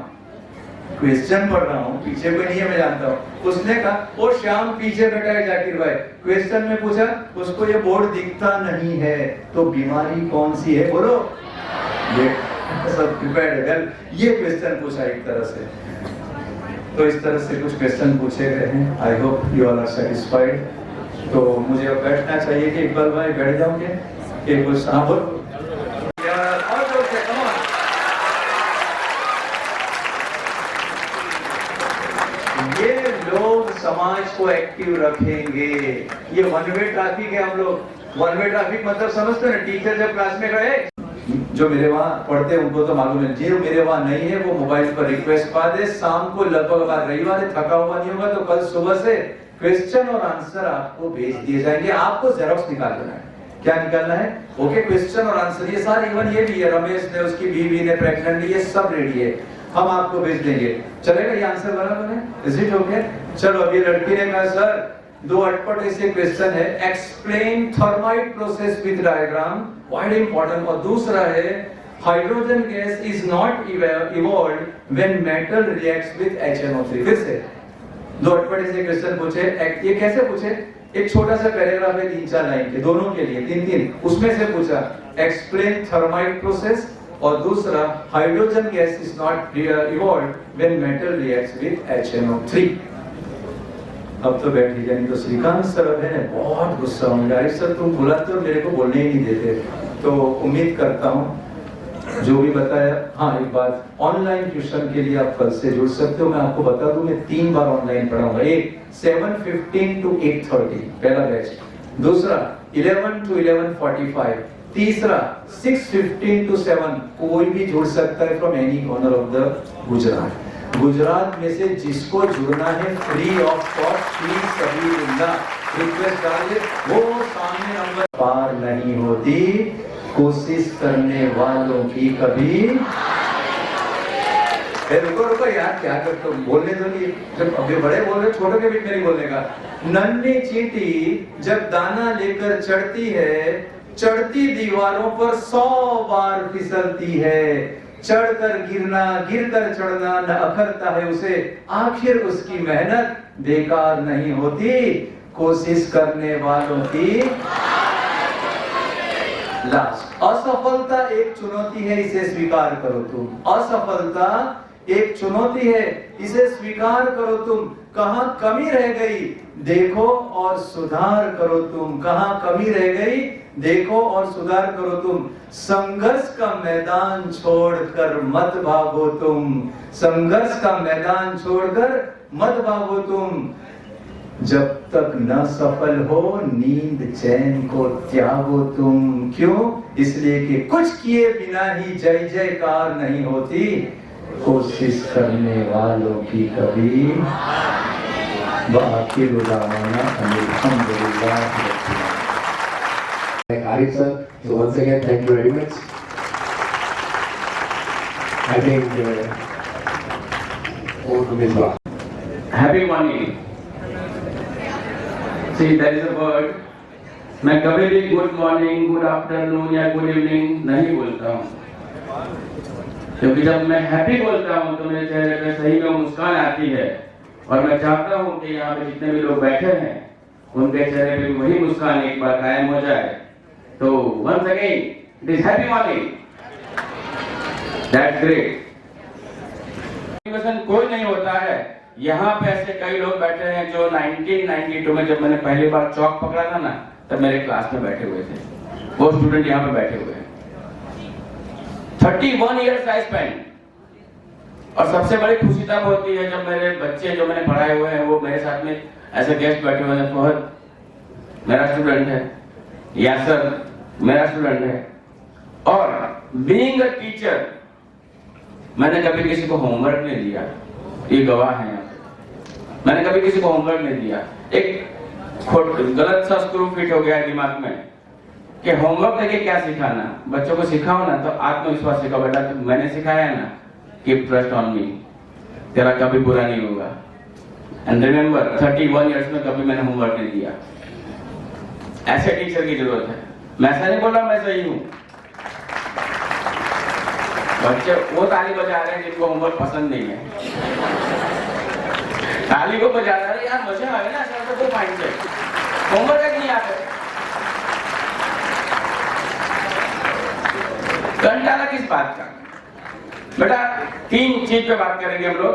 क्वेश्चन पढ़ रहा हूँ, पीछे कोई नहीं है मैं जानता हूँ। उसने कहा वो श्याम पीछे बैठा है जाकिर भाई, क्वेश्चन में पूछा उसको ये बोर्ड दिखता नहीं है, तो बीमारी कौन सी है बोलो? ये सब प्रिपेयर्ड है। ये क्वेश्चन पूछा एक तरह से, तो इस तरह से कुछ क्वेश्चन पूछे गए हैं। I hope you all are satisfied. तो मुझे अब बैठना चाहिए कि इकबाल भाई बैठ जाओगे? एक कुछ हाँ बोल यार, और जोर से कम ऑन। ये लोग समाज को एक्टिव रखेंगे। ये वन वे ट्रैफिक है, हम लोग वन वे ट्रैफिक मतलब समझते हैं। टीचर जब क्लास में रहे, जो मेरे वहां पढ़ते हैं उनको तो मालूम है, जो मेरे वहां नहीं है वो मोबाइल पर रिक्वेस्ट पा दे। शाम को लगभग रविवार है, थका हुआ नहीं होगा तो कल सुबह से क्वेश्चन और आंसर आपको भेज दिए जाएंगे। आपको जेरोक्स निकाल देना है। क्या निकालना है? ओके, क्वेश्चन और आंसर ये सारे, इवन ये भी है, रमेश ने, उसकी बीवी ने प्रेग्नेंट, ये सब रेडी है। हम आपको भेज देंगे। चलेगा? ये आंसर बराबर है? Is it okay? चलो अभी लड़की ने कहा सर दो अटपट ऐसे क्वेश्चन है, explain thermite process with diagram, quite important. और दूसरा है hydrogen gas is not evolved when metal reacts with HNO3। फिर से दो अटपट ऐसे क्वेश्चन पूछे। ये कैसे पूछे? एक छोटा सा पैराग्राफ है 3-4 लाइन के, दोनों के लिए 3-3, उसमें से पूछा एक्सप्लेन थर्माइट प्रोसेस और दूसरा hydrogen gas is not evolved when metal reacts with HNO3। अब तो बैठ गया, नहीं तो श्रीकांत सर है बहुत गुस्सा होंगे, सर तुम बुलाते हो मेरे को बोलने ही नहीं देते। तो उम्मीद करता हूँ जो भी बताया। हाँ एक बात, ऑनलाइन ट्यूशन के लिए आप कल से जुड़ सकते हो। मैं आपको बता दूं मैं 3 बार ऑनलाइन पढ़ाऊंगा। एक 7:15 to 8:30 पहला बैच, दूसरा 11 to 11:45, तीसरा 6:15 to 7। कोई भी जुड़ सकता है from any corner of the Gujarat. Gujarat में से जिसको जुड़ना है फ्री ऑफ कॉस्ट, प्लीज सभी जिंदा रिक्वेस्ट डालिए। वो सामने नंबर पार नहीं होती, कोशिश करने वालों की कभी। रुको यार, क्या करते हो? बोलने दो नहीं, जब अभी बड़े बोल रहे छोटों के बीच में नहीं बोलने का। नन्ही चींटी जब दाना लेकर चढ़ती है, चढ़ती दीवारों पर 100 बार फिसलती है। चढ़कर गिरना, गिरकर चढ़ना न अखरता है उसे, आखिर उसकी मेहनत बेकार नहीं होती, कोशिश करने वालों की। लास्ट, असफलता एक चुनौती है, इसे स्वीकार करो तुम। असफलता एक चुनौती है, इसे स्वीकार करो तुम। कहां कमी रह गई देखो और सुधार करो तुम। कहां कमी रह गई देखो और सुधार करो तुम। संघर्ष का मैदान छोड़कर मत भागो तुम। संघर्ष का मैदान छोड़कर मत भागो तुम। जब तक न सफल हो नींद चैन को त्यागो तुम। क्यों? इसलिए कि कुछ किए बिना ही जय जयकार नहीं होती, कोशिश करने वालों की कभी। बाकी उदाहरण अल्हम्दुलिल्लाह। Arif sir, so once again thank you very much. I think over to Ms. Bha. Happy morning. See, there is a word. मैं कभी भी गुड मॉर्निंग, गुड आफ्टरनून या गुड इवनिंग नहीं बोलता हूँ, क्योंकि जब मैं हैप्पी बोलता हूँ तो मेरे चेहरे पे सही में मुस्कान आती है। और मैं चाहता हूँ कि यहाँ पे जितने भी लोग बैठे हैं उनके चेहरे पे वही मुस्कान एक बार कायम हो जाए। तो once again, it is happy morning. That's great. कोई नहीं होता है। यहाँ पे ऐसे कई लोग बैठे हैं जो 1992 में जब मैंने पहली बार चौक पकड़ा था ना, तब मेरे क्लास में बैठे हुए थे। वो स्टूडेंट यहाँ पे बैठे हुए हैं। 31 years I spent। और सबसे बड़ी खुशी तब होती है जब मेरे बच्चे जो मैंने पढ़ाए हुए हैं वो मेरे साथ में ऐसे गेस्ट बैठे हुए हैं। फहद मेरा स्टूडेंट है, यासर मेरा स्टूडेंट है। और बीइंग अ टीचर मैंने कभी किसी को होमवर्क नहीं दिया, ये गवाह है। मैंने कभी किसी को होमवर्क नहीं दिया। एक गलत सा स्क्रू फिट हो गया है दिमाग में कि होमवर्क करके क्या सिखाना। बच्चों को सिखाओ ना तो आत्मविश्वास सिखाओ। बेटा तो मैंने सिखाया ना, कीप ट्रस्ट ऑन मी, तेरा कभी बुरा नहीं होगा। एंड रिमेंबर 31 इयर्स में कभी मैंने होमवर्क नहीं दिया। ऐसे टीचर की जरूरत है। मैं ऐसा नहीं बोल रहा मैं सही हूं। बच्चे वो ताली बजा रहे हैं जिनको होमवर्क पसंद नहीं है। ताली को बजा रहे हैं यार मजा आए ना, ऐसा तो माइंड से होमवर्क तक नहीं आते। घंटा किस बात का? बेटा 3 चीज पे बात करेंगे हम लोग।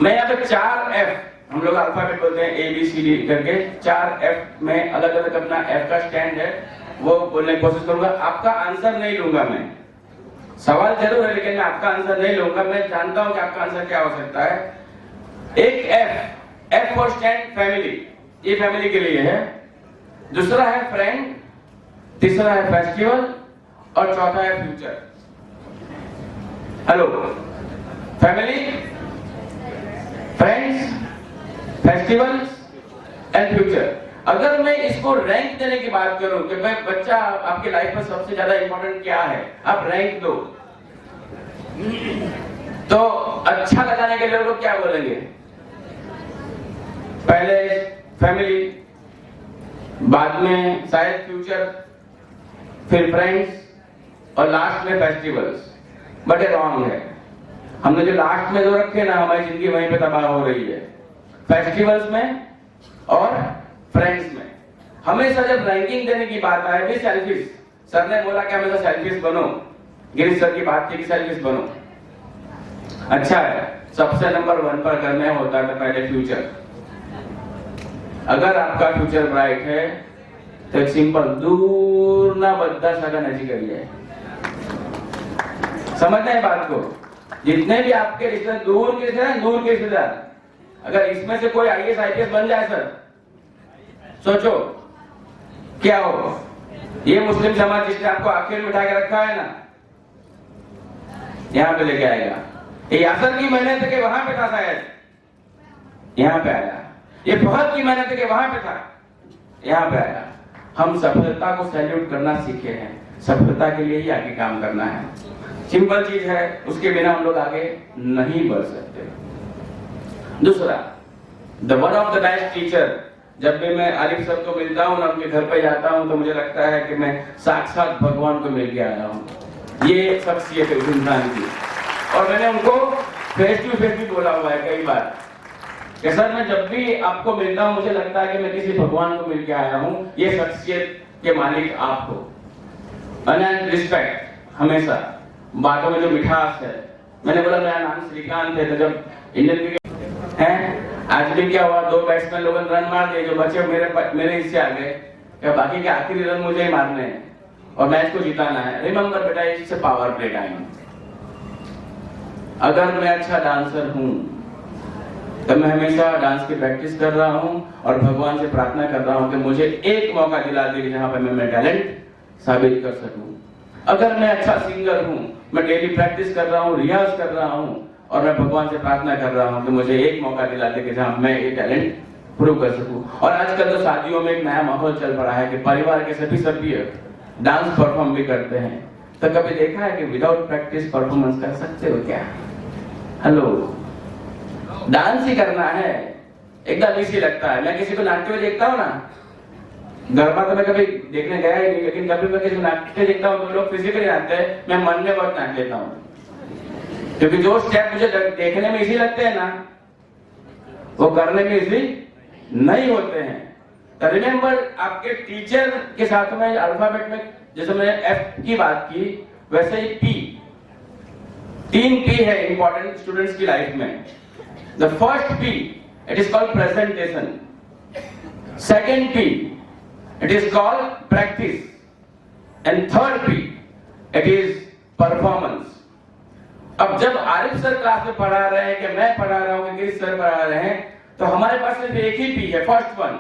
मैं यहाँ पे 4 F, हम लोग अल्फाबेट बोलते हैं ABCD करके, 4 F में अलग अलग अपना F का स्टैंड है वो बोलने की कोशिश करूंगा। आपका आंसर नहीं लूंगा मैं, सवाल जरूर है लेकिन मैं आपका आंसर नहीं लूंगा। मैं जानता हूं कि आपका आंसर क्या हो सकता है। एक F फॉर स्टैंड फैमिली, ये फैमिली के लिए है। दूसरा है फ्रेंड, तीसरा है फेस्टिवल और चौथा है future. Hello, family, friends, festivals and future. अगर मैं इसको रैंक देने की बात करूं कि भाई बच्चा आपकी लाइफ में सबसे ज्यादा इंपॉर्टेंट क्या है, आप रैंक दो। तो अच्छा लगाने के लिए लोग क्या बोलेंगे? पहले फैमिली, बाद में शायद फ्यूचर, फिर फ्रेंड्स और लास्ट में फेस्टिवल्स। बट ये रॉन्ग है। हमने जो लास्ट में जो रखे ना, हमारी जिंदगी वहीं पे तबाह हो रही है, फेस्टिवल्स में और फ्रेंड्स में। हमेशा जब रैंकिंग देने की बात आए, भी सेल्फिश, सर ने बोला कि हमेशा सेल्फिश बनो, गिरीश सर की बात थी कि सेल्फिश बनो, अच्छा है। सबसे नंबर 1 पर अगर मैं होता तो पहले फ्यूचर। अगर आपका फ्यूचर ब्राइट है तो एक सिंपल दूर ना बद्दा सगा नजी करिए। समझते हैं बात को? जितने भी आपके रिश्तेदार दूर के रिश्तेदार, अगर इसमें से कोई IAS IPS बन जाए सर, सोचो क्या हो। ये मुस्लिम समाज जिसने आपको आखिर में उठा के रखा है ना, यहां पे लेके आएगा। ये यासर की मेहनत के वहां पे था, शायद यहां पे आया। ये फहद की मेहनत के वहां पे था, यहां पे आया। हम सफलता को सैल्यूट करना सीखे हैं, सफलता के लिए ही आगे काम करना है। सिंपल चीज है, उसके बिना हम लोग आगे नहीं बढ़ सकते। दूसरा, the one of the best teacher, जब भी मैं आरिफ सर को मिलता हूँ ना, उनके घर पे जाता हूँ, तो मुझे लगता है कि मैं साक्षात भगवान को मिल के आया हूँ। ये शख्सियत है उस इंसान की। और मैंने उनको फेस टू फेस भी बोला हुआ है कई बार कि सर मैं जब भी आपको मिलता हूँ, मुझे लगता है कि मैं किसी भगवान को मिल के आया हूँ। ये शख्सियत के मालिक आप हो। अनंत रिस्पेक्ट, हमेशा बातों में जो मिठास है। मैंने बोला मेरा नाम श्रीकांत है, तो जब इंडियन क्रिकेट है, आज भी क्या हुआ, 2 बैट्समैन लोगों ने रन मार दिए, जो बचे मेरे हिस्से आ गए, क्या बाकी के आखिरी रन मुझे ही मारने हैं और मैच को जिताना है। रिमेंबर बेटा, it's a power play time. अगर मैं अच्छा डांसर हूं तो मैं हमेशा डांस की प्रैक्टिस कर रहा हूं और भगवान से प्रार्थना कर रहा हूं कि मुझे एक मौका दिला दे जहां पे मैं मेरा टैलेंट साबित कर सकूं। अगर मैं अच्छा सिंगर हूं, मैं डेली प्रैक्टिस कर रहा हूं, रियाज कर रहा हूं और मैं भगवान से प्रार्थना कर रहा हूं कि मुझे एक मौका दिला दे कि जहां मैं ये टैलेंट प्रूव कर सकूं। और आजकल तो शादियों में एक नया माहौल चल पड़ा है कि परिवार के सभी सभ्य डांस परफॉर्म भी करते हैं। तो कभी देखा है कि विदाउट प्रैक्टिस परफॉर्मेंस कर सकते हो क्या? हेलो, डांस ही करना है, एकदम इजी लगता है। मैं किसी को नाचते हुए देखता हूँ ना, गरबा तो मैं कभी देखने गया ही नहीं, लेकिन कभी मैं किसी को नाचते देखता हूँ तो लोग फिजिकली नाचते हैं, मैं मन में बहुत नाच लेता हूँ, क्योंकि जो स्टेप मुझे देखने में इजी लगते हैं ना, वो करने में इजी नहीं होते हैं। तो रिमेंबर, आपके टीचर के साथ में अल्फाबेट में जैसे मैंने F की बात की, वैसे ही P, 3 P है इंपॉर्टेंट स्टूडेंट्स की लाइफ में। The first P, it is called presentation. Second P, it is called practice. And third P, it is performance. अब जब आरिफ सर क्लास में पढ़ा रहे हैं कि मैं पढ़ा रहा हूं कि गिरीश सर पढ़ा रहे हैं, तो हमारे पास सिर्फ एक ही P है, फर्स्ट वन,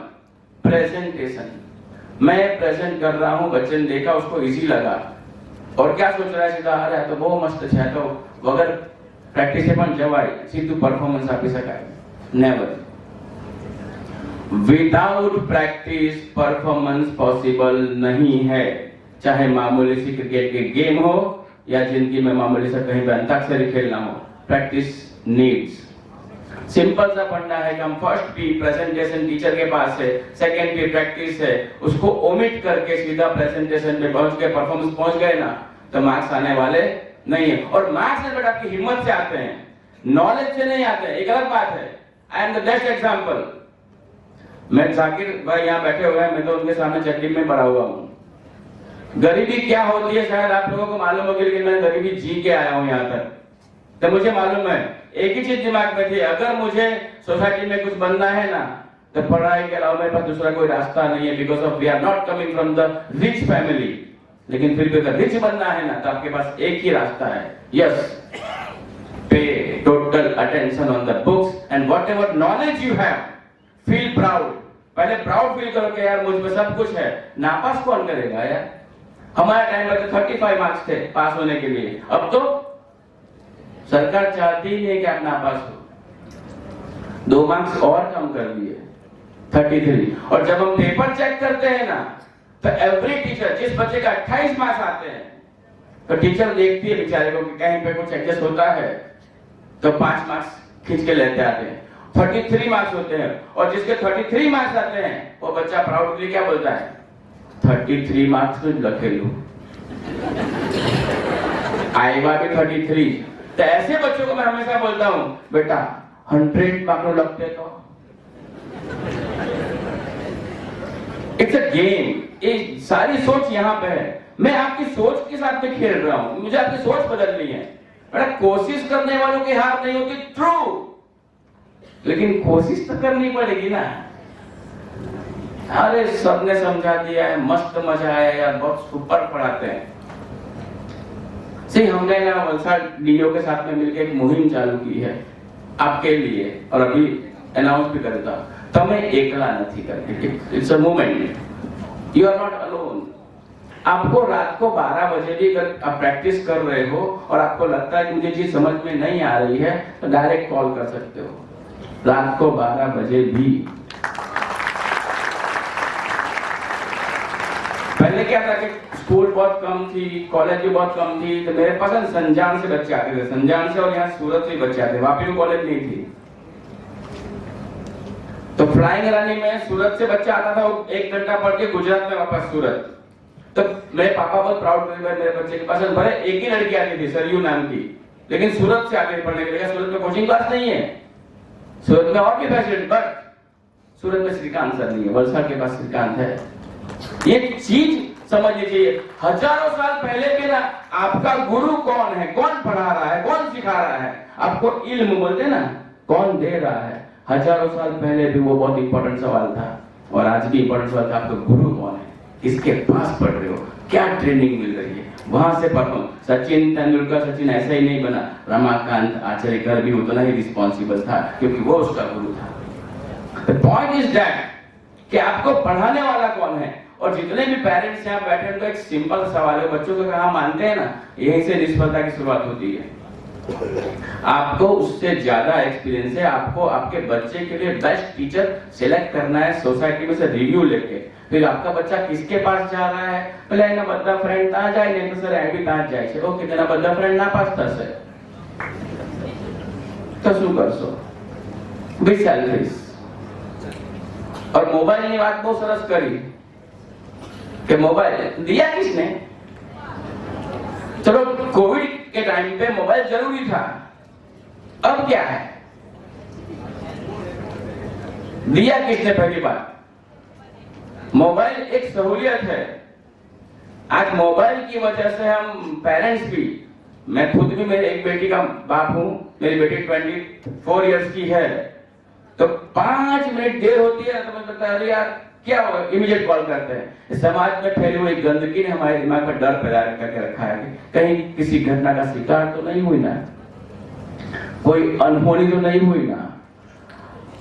प्रेजेंटेशन। मैं प्रेजेंट कर रहा हूं, बच्चे ने देखा, उसको इजी लगा और क्या सोच रहा है, सीधा आ रहा है तो वो मस्त है। तो वगर प्रैक्टिस पण जवाय सीधू परफॉर्मेंस આપી શકાય never. Without practice performance possible नहीं है, चाहे मामूली सी क्रिकेट की गेम हो या जिंदगी में मामूली सा कहीं पे अंताक्षरी खेलना हो। Practice needs. सिंपल सा फंडा है कि हम फर्स्ट P प्रेजेंटेशन टीचर के पास है, सेकंड P प्रैक्टिस है, उसको ओमिट करके सीधा प्रेजेंटेशन पे पहुंच गए, परफॉर्मेंस पहुंच गए ना, तो मार्क्स आने वाले नहीं है। और मार्क्स बेटा आपकी हिम्मत से आते हैं, नॉलेज से नहीं आते हैं, एक अलग बात है। I am the best example. मैं जाकिर भाई यहाँ बैठे हुए हैं, मैं तो उनके सामने चड्डी में पड़ा हुआ हूँ। गरीबी क्या होती है शायद आप लोगों को मालूम होगी, लेकिन मैं गरीबी जी के आया हूँ यहाँ तक, तो मुझे मालूम है। एक ही चीज दिमाग में थी, अगर मुझे सोसाइटी में कुछ बनना है ना, तो पढ़ाई के अलावा मेरे पास दूसरा कोई रास्ता नहीं है, because of we are not coming from the rich family. लेकिन फिर भी अगर रिच बनना है ना, तो आपके पास एक ही रास्ता है, यस, पे total attention on the books and whatever knowledge you have, feel proud. पहले प्राउड फील करो कि यार मुझ में सब कुछ है। नापास कौन करेगा यार? हमारे टाइम में तो 35 मार्क्स थे पास होने के लिए, अब तो सरकार चाहती ही नहीं कि आप नापास हो। 2 मार्क्स और कम कर दिए, 33। और जब हम पेपर चेक करते हैं ना, तो एवरी टीचर, जिस बच्चे का 28 मार्क्स आते हैं, तो टीचर देखती है बेचारे को कि कहीं पे कुछ एडजस्ट होता है, तो 5 मार्क्स खींच के लेते आते हैं, 33 मार्क्स होते हैं, और जिसके 33 मार्क्स आते हैं वो बच्चा प्राउडली क्या बोलता है, 33 मार्क्स में लखेलू आएगा भी 33। तो ऐसे बच्चों को मैं हमेशा बोलता हूं, बेटा 100 मार्क्स लगते तो इट्स अ गेम। ये सारी सोच यहाँ पे है, मैं आपकी सोच के साथ में खेल रहा हूं, मुझे आपकी सोच बदलनी है। बेटा कोशिश करने वालों की हार नहीं होती, ट्रू, लेकिन कोशिश तो करनी पड़ेगी ना। अरे सबने समझा दिया है, मस्त मजा आया यार, बहुत सुपर पढ़ाते हैं। सही, हमने ना वलसाड डीओ के साथ में मिलकर एक मुहिम चालू की है आपके लिए, और अभी अनाउंस भी करता, તમે એકલા નથી करके, it's a movement, you are not alone. आपको रात को 12 बजे भी अगर आप प्रैक्टिस कर रहे हो और आपको लगता है कि मुझे चीज समझ में नहीं आ रही है, तो डायरेक्ट कॉल कर सकते हो रात को 12 बजे भी। पहले क्या था कि स्कूल बहुत कम थी, कॉलेज भी बहुत कम थी, तो मेरे पास संजान से बच्चे आते थे, संजान से, और यहाँ सूरत से बच्चे आते थे, वहां भी कॉलेज नहीं थी। तो फ्लाइंग रनिंग में सूरत से बच्चा आता था, 1 घंटा पढ़ के गुजरात में वापस सूरत। तो मेरे पापा बहुत प्राउड थे मेरे बच्चे के पास, भले एक ही लड़की आती थी सरयू नाम की, लेकिन सूरत से आके पढ़ने के लिए। सूरत में कोचिंग क्लास नहीं है, सूरत में और भी फैसिलिटी, बट सूरत में श्रीकांत सर नहीं है, वलसाड के पास श्रीकांत है। ये चीज समझ लीजिए, हजारों साल पहले भी ना आपका गुरु कौन है, कौन पढ़ा रहा है, कौन सिखा रहा है, आपको इल्म बोलते ना, कौन दे रहा है, हजारों साल पहले भी वो बहुत इंपॉर्टेंट सवाल था, और आज भी इंपॉर्टेंट सवाल था, आपका गुरु कौन है, किसके पास पढ़ रहे हो, क्या ट्रेनिंग मिल रही है, वहां से पढ़ो। सचिन तेंदुलकर सचिन ऐसा ही नहीं बना, रमाकांत आचरेकर भी उतना ही रिस्पॉन्सिबल था, क्योंकि वो उसका गुरु था। द पॉइंट इज दैट कि आपको पढ़ाने वाला कौन है। और जितने भी पेरेंट्स यहाँ बैठे हैं, तो एक सिंपल सवाल है, बच्चों को कहा मानते हैं ना, यहीं से निष्फलता की शुरुआत होती है। आपको उससे ज्यादा एक्सपीरियंस है, आपको आपके बच्चे के लिए बेस्ट टीचर सिलेक्ट करना है सोसाइटी में से रिव्यू लेके। फिर आपका बच्चा किसके पास जा रहा है, पहले एना बधा फ्रेंड ता जाए, नहीं तो सर एबी ता जाए छे, ओके तेना बधा फ्रेंड ना पास थशे तो શું કરશો, બી સેલ્ફિશ। और मोबाइल ની વાત બહુ સરસ કરી कि मोबाइल दिया किसने, चलो कोविड के टाइम पे मोबाइल जरूरी था, अब क्या है, दिया किसने, पहली बात मोबाइल एक सहूलियत है। आज मोबाइल की वजह से हम पेरेंट्स भी, मैं खुद भी मेरी एक बेटी का बाप हूं, मेरी बेटी 24 इयर्स की है, तो 5 मिनट देर होती है तो मैं कहता है अरे यार क्या होगा, इमीडिएट कॉल करते हैं। समाज में फैली हुई गंदगी ने हमारे दिमाग में डर पैदा करके रखा है, कहीं किसी घटना का शिकार तो नहीं हुई ना, कोई अनहोनी तो नहीं हुई ना।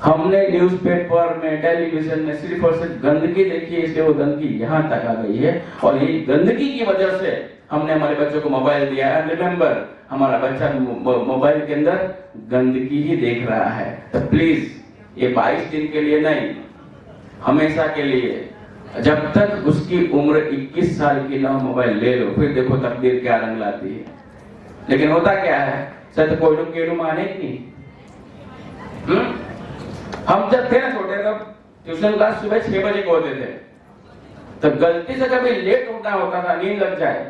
हमने न्यूज़पेपर में, टेलीविजन में सिर्फ और सिर्फ गंदगी देखी है, इसलिए वो गंदगी यहाँ तक आ गई है, और ये गंदगी की वजह से हमने हमारे बच्चों को मोबाइल दिया है। रिमेंबर, हमारा बच्चा मोबाइल के अंदर गंदगी ही देख रहा है। तो प्लीज ये 22 दिन के लिए नहीं, हमेशा के लिए, जब तक उसकी उम्र 21 साल की ना मोबाइल ले लो, फिर देखो तकदीर क्या रंग लाती है। लेकिन होता क्या है, सर कोई लोग केड़ू माने नहीं। हम जब थे ना छोटे, तब ट्यूशन क्लास सुबह 6 बजे को होते थे, तो गलती से कभी लेट उठना होता था, नींद लग जाए,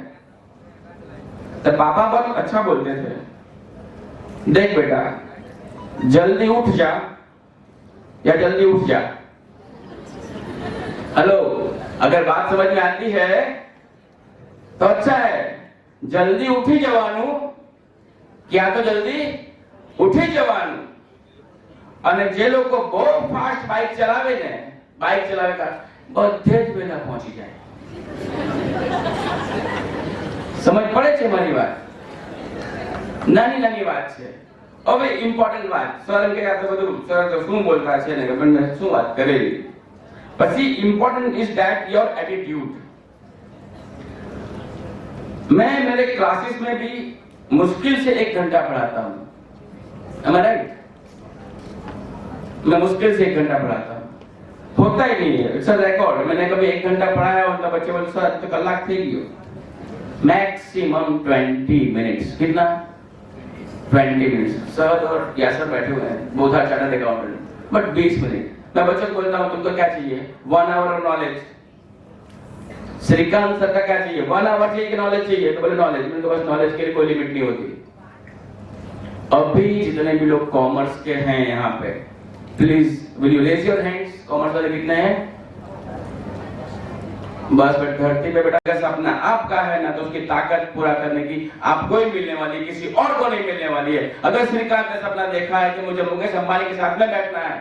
तो पापा बहुत अच्छा बोलते थे, देख बेटा जल्दी उठ जा या जल्दी उठ जा। हेलो, अगर बात समझ में आती है तो अच्छा है, जल्दी उठी जवानू, क्या तो जल्दी उठी जवानू। અને જે લોકો બહુ ફાસ્ટ બાઇક ચલાવે ને, બાઇક ચલાવે કા બધે જ વેલા પહોંચી જાય। સમજ પડે છે મારી વાત? નાની નાની વાત છે। હવે ઇમ્પોર્ટન્ટ વાત, સર કે આ તો બધું સર તો શું બોલતા છે ને, પણ મેં શું વાત કરેલી। પછી important is that your attitude. मैं मेरे क्लासेस में भी मुश्किल से 1 घंटा पढ़ाता हूँ, am I right? मैं मुश्किल से 1 घंटा पढ़ाता हूँ, होता ही नहीं है, इट्स अ रिकॉर्ड। मैंने कभी 1 घंटा पढ़ाया और बच्चे बोलते सर तो कलाक थी गयो। मैक्सिमम 20 मिनट्स, कितना 20 मिनट्स सर और यासर बैठे हुए हैं, both are chartered accountant, but 20 minute मैं बच्चों को बोलता हूँ तुमको क्या चाहिए, 1 hour of knowledge. Shrikant sir का क्या चाहिए, 1 आवर चाहिए कि नॉलेज चाहिए, तो बोले नॉलेज। मैंने कहा बस नॉलेज के लिए कोई लिमिट नहीं होती। अभी जितने भी लोग कॉमर्स के हैं यहाँ पे, please will you raise your hands. Commerce वाले कितने हैं? बस धरती पे बेटा का सपना आपका है ना, तो उसकी ताकत पूरा करने की आपको ही मिलने वाली है, किसी और को नहीं मिलने वाली है। अगर श्रीकांत ने सपना देखा है कि मुझे मुकेश अंबानी के साथ में बैठना है,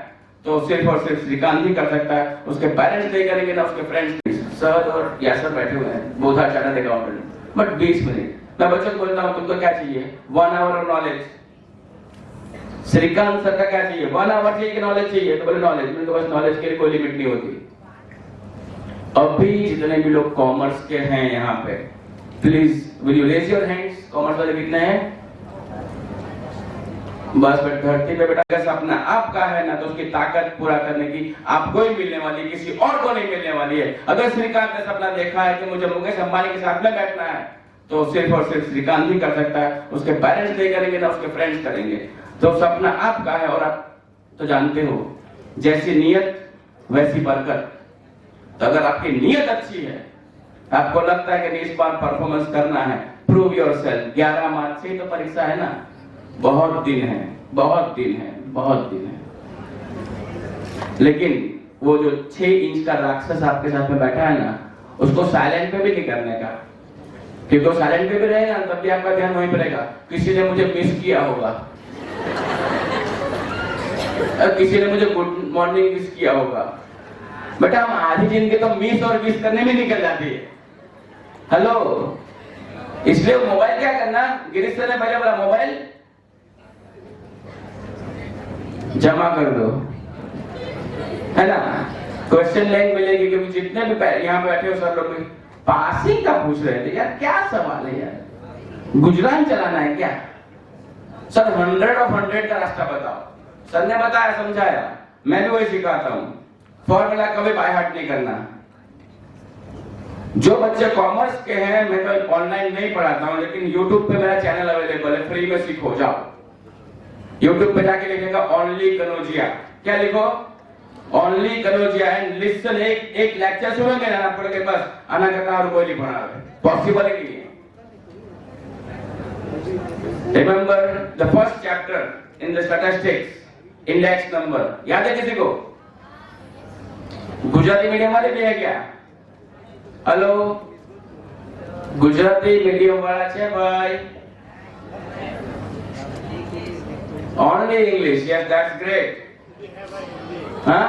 तो सिर्फ और सिर्फ श्रीकांत ही कर सकता है, उसके पेरेंट्स नहीं करेंगे ना उसके फ्रेंड्स। सर और यासर बैठे हुए हैं, both are chartered accountant, but 20 minute मैं बच्चों को बोलता हूँ तुमको क्या चाहिए, 1 hour of knowledge. Shrikant sir का क्या चाहिए, 1 आवर चाहिए कि नॉलेज चाहिए, तो बोले नॉलेज। मैंने कहा बस नॉलेज के लिए कोई लिमिट नहीं होती। अभी जितने भी लोग कॉमर्स के हैं यहाँ पे, please will you raise your hands. Commerce वाले कितने हैं? बस धरती पे बेटा का सपना आपका है ना, तो उसकी ताकत पूरा करने की आपको ही मिलने वाली है, किसी और को नहीं मिलने वाली है। अगर श्रीकांत ने सपना देखा है कि मुझे मुकेश अंबानी के साथ में बैठना है, तो सिर्फ और सिर्फ श्रीकांत ही कर सकता है, उसके पेरेंट्स नहीं करेंगे ना उसके फ्रेंड्स करेंगे। तो सपना आपका है, और आप तो जानते हो जैसी नीयत वैसी बरकत। तो अगर आपकी नीयत अच्छी है, आपको लगता है कि इस बार परफॉर्मेंस करना है, प्रूव योरसेल्फ। 11 मार्च से तो परीक्षा है ना, बहुत दिन है, बहुत दिन है, बहुत दिन है। लेकिन वो जो 6 इंच का राक्षस आपके साथ में बैठा है ना, उसको साइलेंट पे भी नहीं करने का, क्योंकि वो साइलेंट पे भी रहेगा तब भी आपका ध्यान वहीं पर रहेगा। किसी ने मुझे मिस किया होगा, किसी ने मुझे गुड मॉर्निंग मिस किया होगा। बेटा हम आधी जिंदगी तो मिस और विश करने में निकल जाती है। हेलो, इसलिए मोबाइल क्या करना, गिरीश सर ने पहले बोला मोबाइल जमा कर दो, है ना। क्वेश्चन लाइन मिलेगी, क्योंकि जितने भी यहाँ पे बैठे हो सब लोग पासिंग का पूछ रहे थे। यार क्या सवाल है यार, गुजरान चलाना है क्या? सर 100 of 100 का रास्ता बताओ। सर ने बताया, समझाया, मैं भी वही सिखाता हूँ। फॉर्मूला कभी बाय हार्ट नहीं करना। जो बच्चे कॉमर्स के हैं, मैं तो ऑनलाइन नहीं पढ़ाता हूँ, लेकिन यूट्यूब पे मेरा चैनल अवेलेबल है, फ्री में सीखो। जाओ यूट्यूब पे जाके लिखेगा ओनली कनौजिया। क्या लिखो? Only Kanaujia and listen. एक लेक्चर सुनेंगे ना आप, पढ़ के बस आना कहता और कोई नहीं पढ़ा रहे, पॉसिबल ही नहीं है। Remember the first chapter in the statistics, index number. याद है किसी को? गुजराती मीडियम वाले भी है क्या? हेलो, गुजराती मीडियम वाला છે ભાઈ? Only English, yes that's great. हाँ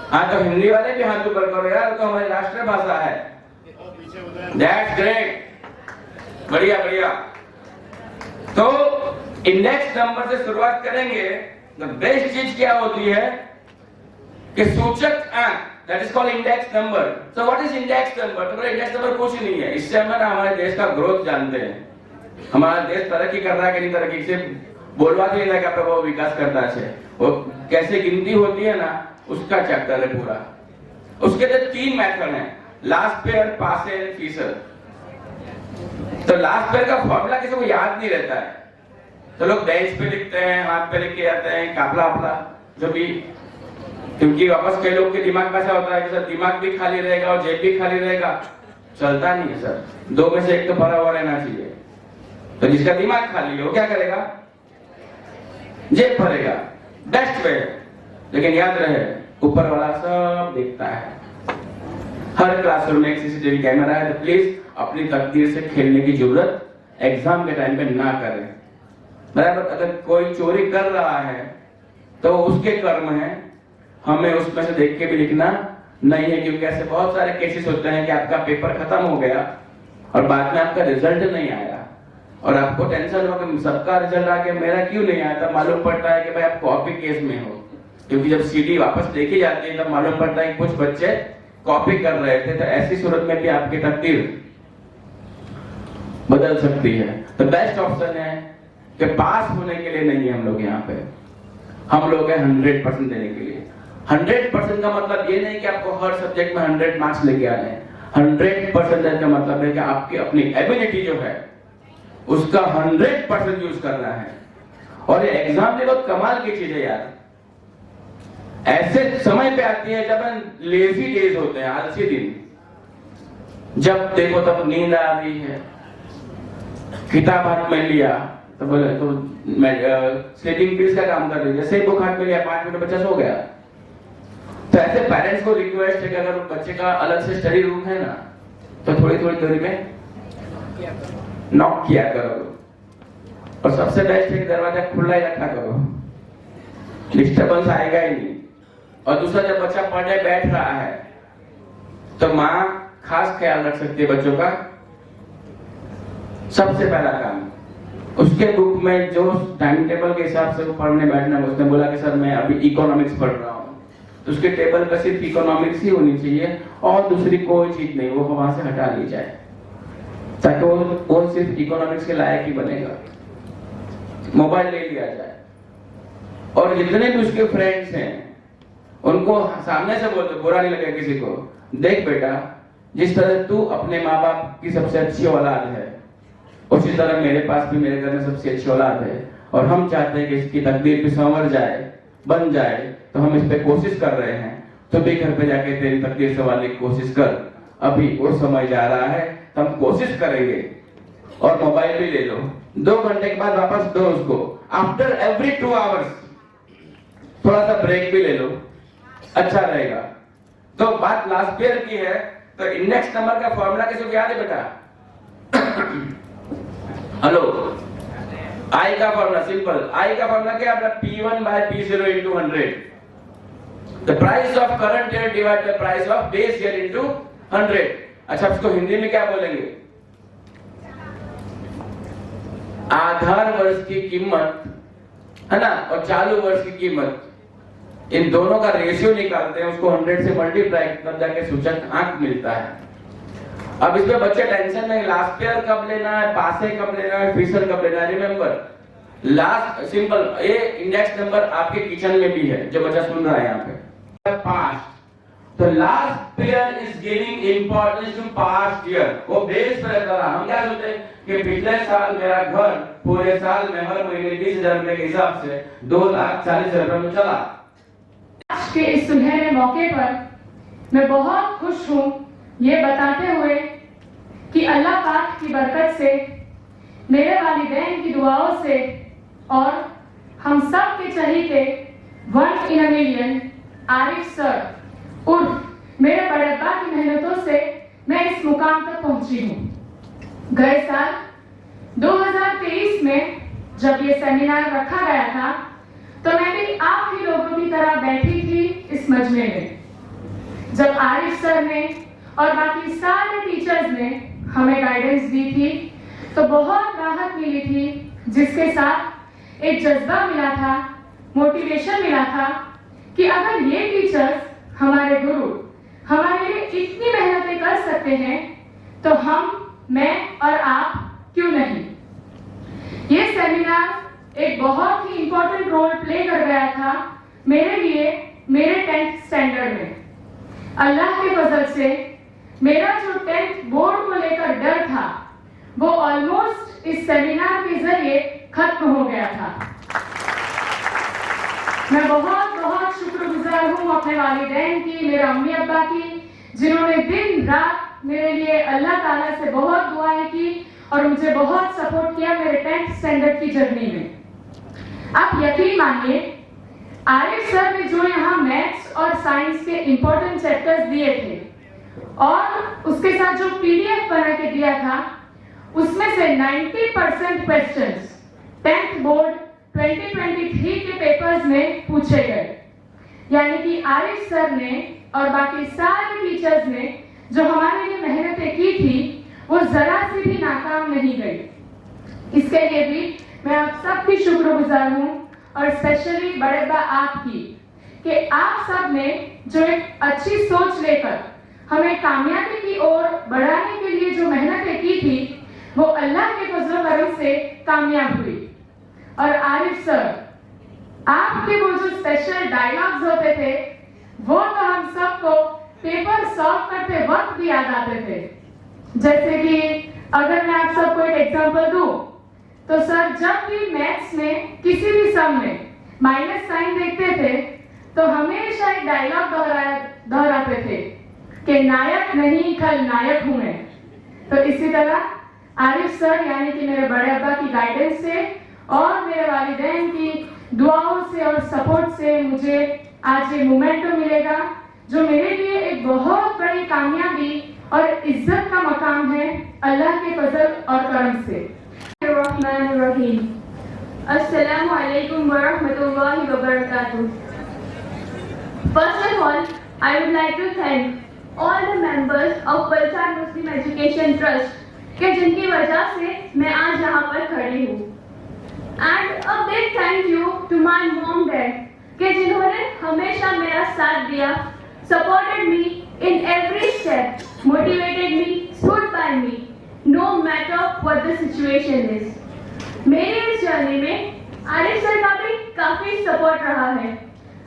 हाँ, तो हिंदी वाले भी हाथ ऊपर करो यार, तो हमारी राष्ट्रभाषा है। दैट्स ग्रेट, बढ़िया बढ़िया। तो इंडेक्स नंबर से शुरुआत करेंगे। द बेस्ट चीज क्या होती है कि सूचक अंक, that is called index number. So what is index number? तो इंडेक्स नंबर कुछ नहीं है, इससे हम ना हमारे देश का ग्रोथ जानते हैं, हमारा देश तरक्की कर रहा है कि नहीं तरक्की, से बोलवा के ना क्या वो विकास करता है, वो कैसे गिनती होती है ना, उसका चैप्टर है पूरा। उसके लिए 3 मेथड हैं, last pair, pass and Fisher. तो लास्ट पेयर का फॉर्मूला किसी को याद नहीं रहता है, तो लोग बेंच पे लिखते हैं, हाथ पे लिख के आते हैं, कापला अपला जो भी, क्योंकि वापस कई लोग के दिमाग में ऐसा होता है कि सर दिमाग भी खाली रहेगा और जेब भी खाली रहेगा, चलता नहीं है सर, 2 में से एक तो भरा हुआ रहना चाहिए। तो जिसका दिमाग खाली हो क्या करेगा? जेब भरेगा, बेस्ट वे। लेकिन याद रहे, ऊपर वाला सब देखता है। हर क्लासरूम में एक सीसीटीवी कैमरा है, तो प्लीज अपनी तकदीर से खेलने की जरूरत एग्जाम के टाइम पे ना करें, बराबर। अगर कोई चोरी कर रहा है तो उसके कर्म है, हमें उसमें से देख के भी लिखना नहीं है, क्योंकि ऐसे बहुत सारे केसेस होते हैं कि आपका पेपर खत्म हो गया और बाद में आपका रिजल्ट नहीं आया और आपको टेंशन हो कि सबका रिजल्ट आ गया, मेरा क्यों नहीं आया। तब मालूम पड़ता है कि भाई आप कॉपी केस में हो, क्योंकि जब सीडी वापस देखी जाती है तब मालूम पड़ता है कि कुछ बच्चे कॉपी कर रहे थे। तो ऐसी सूरत में भी आपकी तकदीर बदल सकती है। तो बेस्ट ऑप्शन है कि पास होने के लिए नहीं है हम लोग यहाँ पे, हम लोग हैं 100% देने के लिए। 100% का मतलब ये नहीं कि आपको हर सब्जेक्ट में 100 मार्क्स लेके आने हैं। 100% का मतलब है कि आपकी अपनी एबिलिटी जो है उसका 100% यूज करना है। और ये एग्जाम भी बहुत कमाल की चीज है यार। ऐसे समय पे आती है जब लेजी डेज होते हैं, आलसी दिन, जब देखो तब नींद आ रही है, किताब हाथ में लिया तो बोले तो स्लीपिंग पिल्स का काम कर रही है, जैसे ही बुक हाथ में लिया 5 मिनट बच्चा सो गया। तो ऐसे पेरेंट्स को रिक्वेस्ट है कि अगर बच्चे का अलग से स्टडी रूम है ना, तो थोड़ी थोड़ी देर में नॉक किया करो। और सबसे बेस्ट है दरवाजा खुला ही रखा करो, डिस्टर्बेंस आएगा ही नहीं। और दूसरा, जब बच्चा पढ़ने बैठ रहा है तो माँ खास ख्याल रख सकती है बच्चों का। सबसे पहला काम, उसके बुक में जो टाइम टेबल के हिसाब से वो पढ़ने बैठना, उसने बोला कि सर मैं अभी इकोनॉमिक्स पढ़ रहा हूँ, तो उसके टेबल पर सिर्फ इकोनॉमिक्स ही होनी चाहिए और दूसरी कोई चीज नहीं, वो वहां से हटा ली जाए, ताकि वो सिर्फ इकोनॉमिक्स के लायक ही बनेगा। मोबाइल ले लिया जाए और जितने भी उसके फ्रेंड्स हैं उनको सामने से बोलते, बुरा नहीं लगेगा किसी को, देख बेटा जिस तरह तू अपने माँ बाप की सबसे अच्छी औलाद है, उसी तरह मेरे पास भी मेरे घर में सबसे अच्छी औलाद है, और हम चाहते हैं कि इसकी तकदीर भी संवर जाए, बन जाए, तो हम इस पे कोशिश कर रहे हैं। तो भी घर पे जाके तेरी तकदीर संवारने की कोशिश कर, अभी वो समय जा रहा है तो हम कोशिश करेंगे। और मोबाइल भी ले लो, 2 घंटे के बाद वापस दो उसको, आफ्टर एवरी 2 आवर्स थोड़ा सा ब्रेक भी ले लो, अच्छा रहेगा। तो बात लास्ट ईयर की है, तो इंडेक्स नंबर का फॉर्मूला किसी को याद है बेटा? हेलो, आई का फॉर्मूला सिंपल, आई का फॉर्मूला क्या है? P1 by P0 into 100, the price of current year divided by price of base year into 100। अच्छा, इसको हिंदी में क्या बोलेंगे? आधार वर्ष की कीमत है ना, और चालू वर्ष की कीमत, इन दोनों का रेशियो निकालते हैं, उसको 100 से मल्टीप्लाई तब जाके सूचक अंक मिलता है। अब इसमें बच्चे टेंशन नहीं, लास्ट ईयर कब लेना है, पासे कब लेना है, फ्यूचर कब लेना है। रिमेंबर, लास्ट सिंपल, ये इंडेक्स नंबर आपके किचन में भी है, जो बच्चा सुन रहा है यहाँ पे। पास्ट, तो last year is giving importance to past year, वो बेस पर रहता है। हम क्या सोचते हैं कि पिछले साल मेरा घर पूरे साल में हर महीने 20,000 रुपए के हिसाब से 2,40,000 रुपए में चला। आज के इस सुनहरे मौके पर मैं बहुत खुश हूँ ये बताते हुए कि अल्लाह पाक की बरकत से, मेरे वालिदैन की दुआओं से और हम सब के चहीते 1 in a million Arif sir उर्फ मेरे बड़े अब्बा की मेहनतों से मैं इस मुकाम तक पहुंची हूँ। गए साल 2023 में जब ये सेमिनार रखा गया था, तो मैं भी आप ही लोगों की तरह बैठी थी इस मजमे में, जब आरिफ सर ने और बाकी सारे टीचर्स ने हमें गाइडेंस दी थी, तो बहुत राहत मिली थी, जिसके साथ एक जज्बा मिला था, मोटिवेशन मिला था कि अगर ये टीचर्स, हमारे गुरु, हमारे लिए इतनी मेहनतें कर सकते हैं, तो हम, मैं और आप क्यों नहीं। ये सेमिनार एक बहुत ही इंपॉर्टेंट रोल प्ले कर गया था मेरे लिए, मेरे 10th स्टैंडर्ड में। अल्लाह के फजल से मेरा जो 10th बोर्ड को लेकर डर था, वो ऑलमोस्ट इस सेमिनार के जरिए खत्म हो गया था। मैं बहुत बहुत शुक्रगुजार हूँ अपने वालिदैन की, मेरे अम्मी अब्बा की, जिन्होंने दिन रात मेरे लिए अल्लाह ताला से बहुत दुआएं की और मुझे बहुत सपोर्ट किया मेरे 10th स्टैंडर्ड की जर्नी में। आप यकीन मानिए, आरिफ सर ने जो यहाँ मैथ्स और साइंस के इंपॉर्टेंट चैप्टर्स दिए थे और उसके साथ जो पीडीएफ बना के दिया था, उसमें से 90% क्वेश्चंस 10th बोर्ड 2023 के पेपर्स में पूछे गए। यानी कि आरिफ सर ने और बाकी सारे टीचर्स ने जो हमारे लिए मेहनतें की थी, वो जरा सी भी नाकाम नहीं गई। इसके लिए भी मैं आप सबकी शुक्रगुजार हूँ, और स्पेशली बड़े बा आपकी, कि आप सब ने जो एक अच्छी सोच लेकर हमें कामयाबी की ओर बढ़ाने के लिए जो मेहनतें की थी, वो अल्लाह के फजल करम से कामयाब हुई। और आरिफ सर, आपके वो जो स्पेशल डायलॉग्स होते थे, वो तो हम सबको पेपर सॉल्व करते वक्त भी याद आते थे। जैसे कि अगर मैं आप सबको एक एग्जांपल दूं, तो सर जब भी मैथ्स में किसी भी सम में माइनस साइन देखते थे तो हमेशा एक डायलॉग दोहराते थे कि नायक नहीं खलनायक हूं मैं। तो इसी तरह आरिफ सर यानी कि मेरे बड़े अब्बा की गाइडेंस से और मेरे वालिदैन की दुआओं से और सपोर्ट से मुझे आज ये मोमेंटो मिलेगा जो मेरे लिए एक बहुत बड़ी कामयाबी और इज्जत का मकाम है अल्लाह के फजल और करम से। Bismillahirrahmanirrahim. Assalamu alaikum wa rahmatullahi wa barakatuh. First of all, I would like to thank all the members of Valsad Muslim Education Trust के जिनकी वजह से मैं आज यहाँ पर खड़ी हूँ। And a big thank you to my mom dad के जिन्होंने हमेशा मेरा साथ दिया, supported me in every step, motivated me, stood by me, no matter what the situation is. मेरी इस जर्नी में आरिफ सर का भी काफी सपोर्ट रहा है।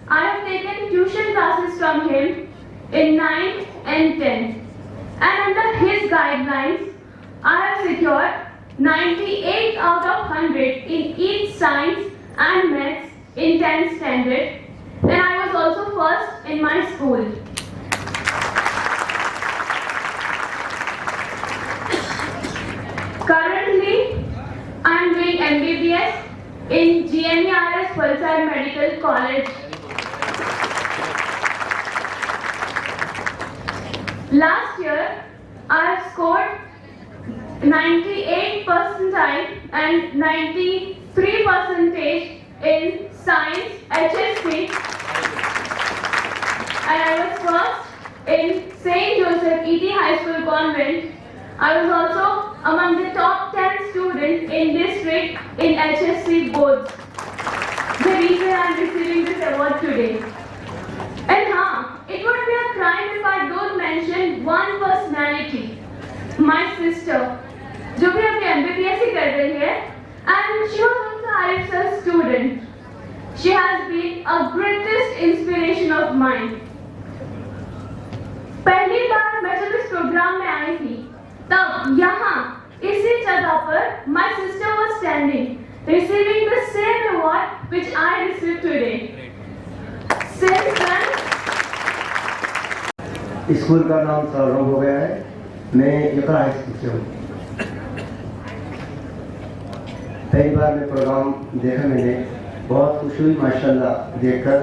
I have taken tuition classes from him in 9th and 10th, and under his guidelines, I have secured 98 out of 100 in each science and maths in 10th standard, and I was also first in my school. Currently, I am doing MBBS in GNERS Valsad Medical College. Last year, I have scored 98 percentile and 93 percentage in science HSC, and I was first in St. Joseph E.T. High School Convent. I was also among the top 10 students in district in HSC boards. The reason I am receiving this award today. And it would be a crime if I don't mention one personality, my sister, जो भी अपने MBBS ही कर रही है, and she was also Arif sir's student. She has been a greatest inspiration of mine. पहली बार मैं जब इस प्रोग्राम में आई थी तब यहाँ इसी जगह पर my sister was standing receiving the same award which I received today. Since then, school का नाम सौरभ हो गया है। मैं इकरा हाई स्कूल से हूँ। पहली बार में प्रोग्राम देखा मैंने, बहुत खुशी हुई माशाल्लाह देखकर।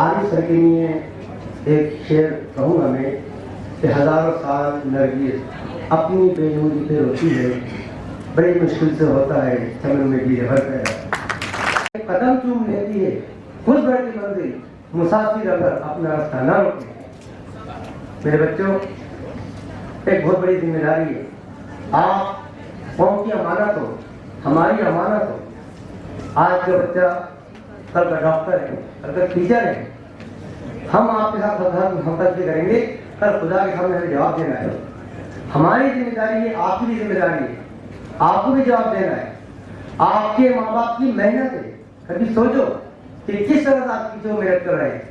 आरिफ सर के लिए एक शेर कहूँगा मैं कि हजारों साल नरगिस अपनी बेनूरी पे रोती है, बड़ी मुश्किल से होता है चमन में भी भर कर कदम चूम लेती है खुद बढ़ती मंजिल, मुसाफिर अगर अपना रास्ता न रोके। मेरे बच्चों, एक बहुत बड़ी जिम्मेदारी है। आप कौम की अमानत हो, हमारी अमानत हो। आज का बच्चा कल का डॉक्टर है, कल का टीचर है। हम आपके साथ हमदर्दी करेंगे, कल खुदा के सामने हमें जवाब देना है। हमारी जिम्मेदारी है, आपकी भी जिम्मेदारी है, आपको भी जवाब देना है। आपके माँ बाप की मेहनत है। कभी सोचो कि किस तरह से आपकी जो मेहनत कर रहे हैं,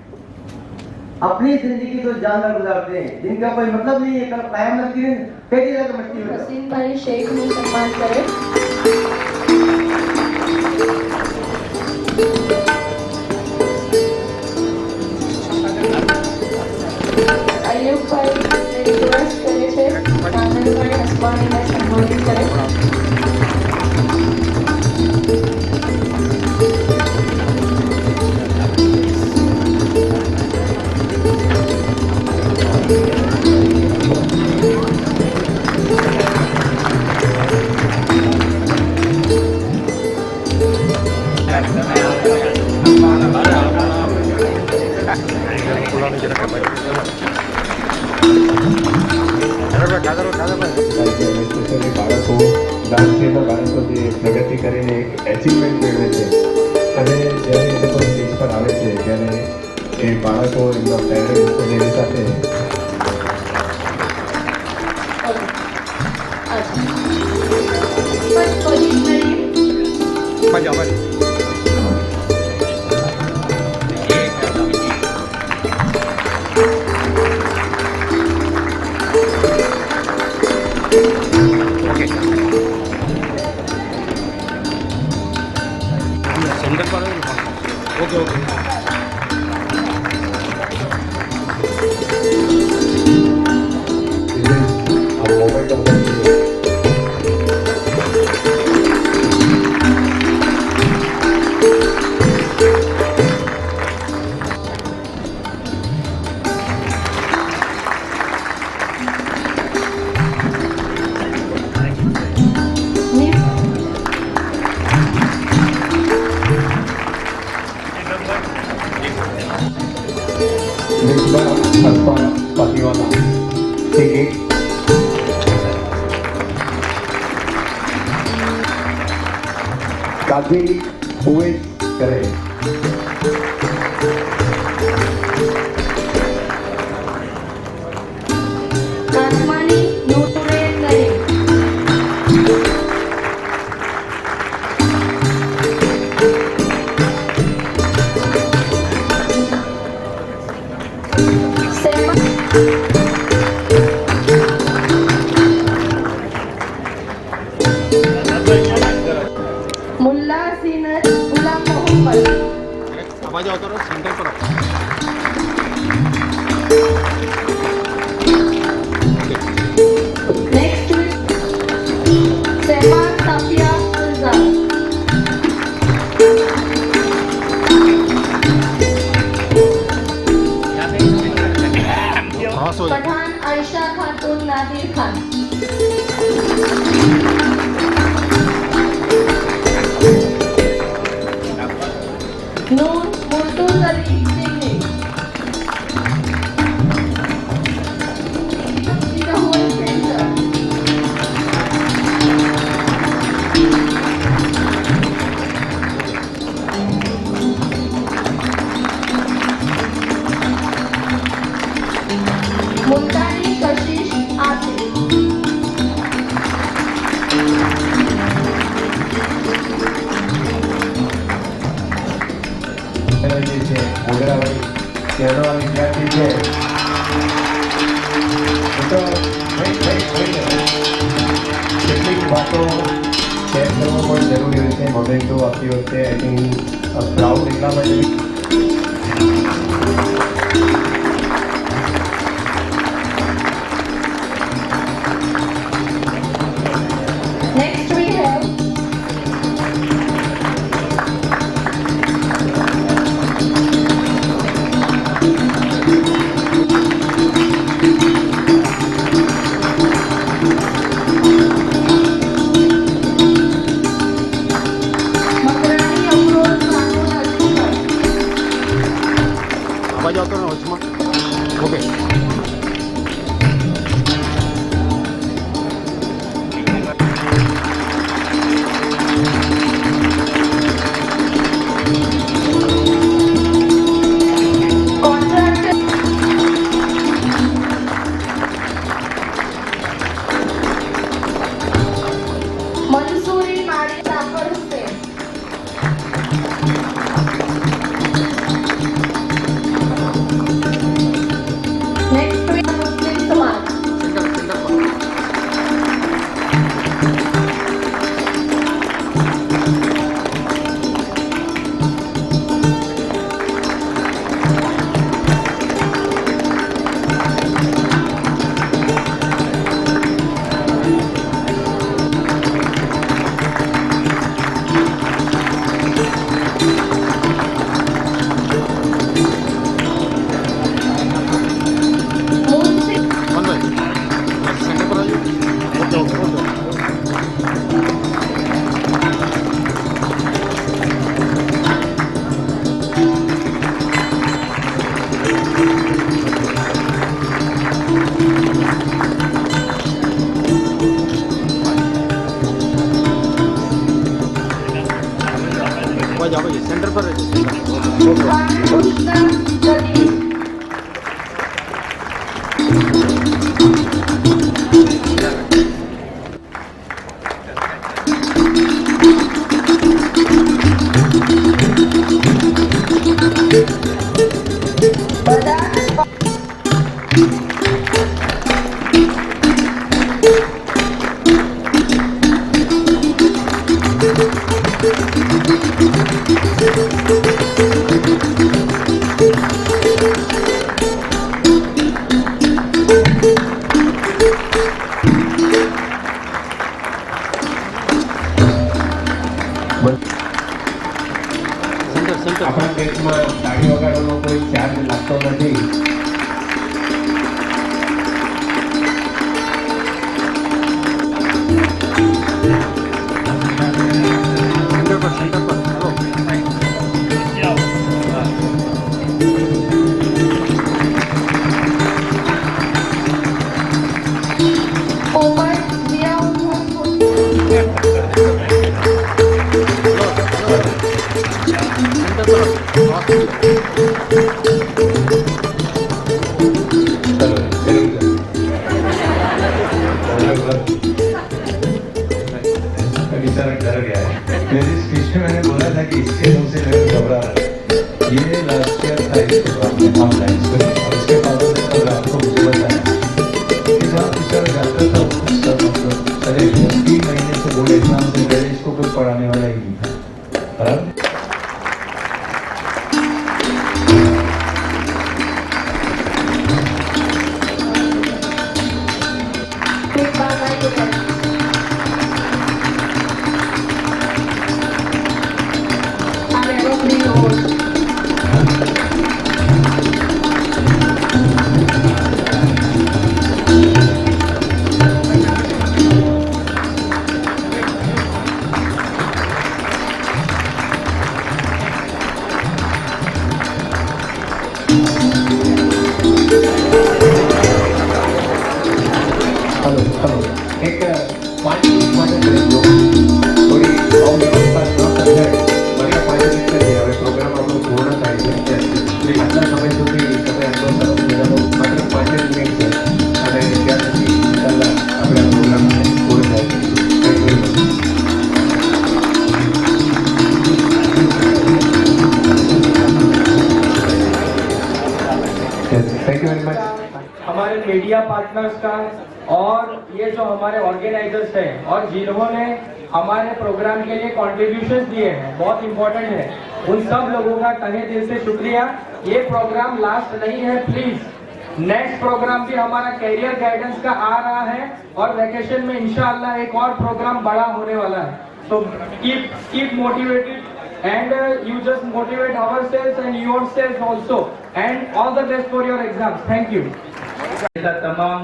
अपनी जिंदगी तो जानवर गुजारते हैं जिनका कोई मतलब नहीं है। कल कयामत के दिन कैसी जगह मट्टी में हसीन भाई शेख ने सम्मान करे। अय्यूब भाई रिक्वेस्ट करे છે આનંદભાઈ હસવાણીને સંબોધિત કરે। સ્પેશિયલી બાળકો ડાન્સના બાળકો જે પ્રગતિ કરીને એક એચિવમેન્ટ મેળવે છે અને જ્યારે એ લોકો સ્ટેજ પર આવે છે ત્યારે એ બાળકો એમના પેરેન્ટ્સ અને એની સાથે This is a moment of the day. Nisba Asfa Patiwala singing Kadri Uwais Kare. आसमानी नूरे गए सेमा मुल्ला सीनत गुलाम मोहम्मद नेक्स्ट सेमा ताफिया अल्जा पठान आयशा खातून नादिर खान नून मुर्तुज़ अली सिंह मुल्तानी कशिश आसिफ જે છે મોગરાવાળી શહેરોના વિદ્યાર્થી છે એ તો કેટલીક વાતો શેર કરવો પણ જરૂરી હોય છે મોમેન્ટો આપતી વખતે આઈ થિંક પ્રાઉડ એટલા માટે Next we have Makrani Afroz Khanun Azizar आवाज आता है ना उसमें okay Contractor Mansuri Mari Safar Hussain Next we have Muslim Samaj Munsi one भाई सेंटर पर आइए ओके ओके ओके आवाज आवाज सेंटर पर रहिए Khan Ushna Khalil Badar આપણા દેશમાં તાળી વગાડવાનો કોઈ ચાર્જ લાગતો નથી. बेचारा डर गया है. मेरी स्पीच में मैंने बोला था कि इसके मुंह से लोग घबरा रहे. ये लास्ट ईयर था इसके बाद में ऑनलाइन और उसके बाद में कल रात को मुझे बताया कि जहाँ बेचारा जाता था उसका मतलब 3 महीने से बोर्ड एग्जाम से पहले इसको कोई पढ़ाने वाला ही नहीं था. बराबर. एक 5 मिनिट માટે કરી દો. થોડી અવ્યવસ્થા ન સર્જાય. મને 5 મિનિટ કરી હવે પ્રોગ્રામ આપણો પૂર્ણ થાય છે. આટલા સમય સુધી તમે આટલો સરસ મેળવો માત્ર 5 મિનિટ છે અને ત્યાર પછી ઇન્શાલ્લાહ આપણે આ પ્રોગ્રામ પૂરો થાય છે. Thank you very much. हमारे मीडिया पार्टनर्स का और ये जो हमारे ऑर्गेनाइजर्स हैं और जिन्होंने हमारे प्रोग्राम के लिए कॉन्ट्रीब्यूशन दिए हैं, बहुत इम्पोर्टेंट है, उन सब लोगों का तहे दिल से शुक्रिया. ये प्रोग्राम लास्ट नहीं है, प्लीज नेक्स्ट प्रोग्राम भी हमारा कैरियर गाइडेंस का आ रहा है और वैकेशन में इंशाअल्लाह एक और प्रोग्राम बड़ा होने वाला है. So keep motivated and you just motivate ourselves and yourself also, and all the best for your exams. Thank you. तमाम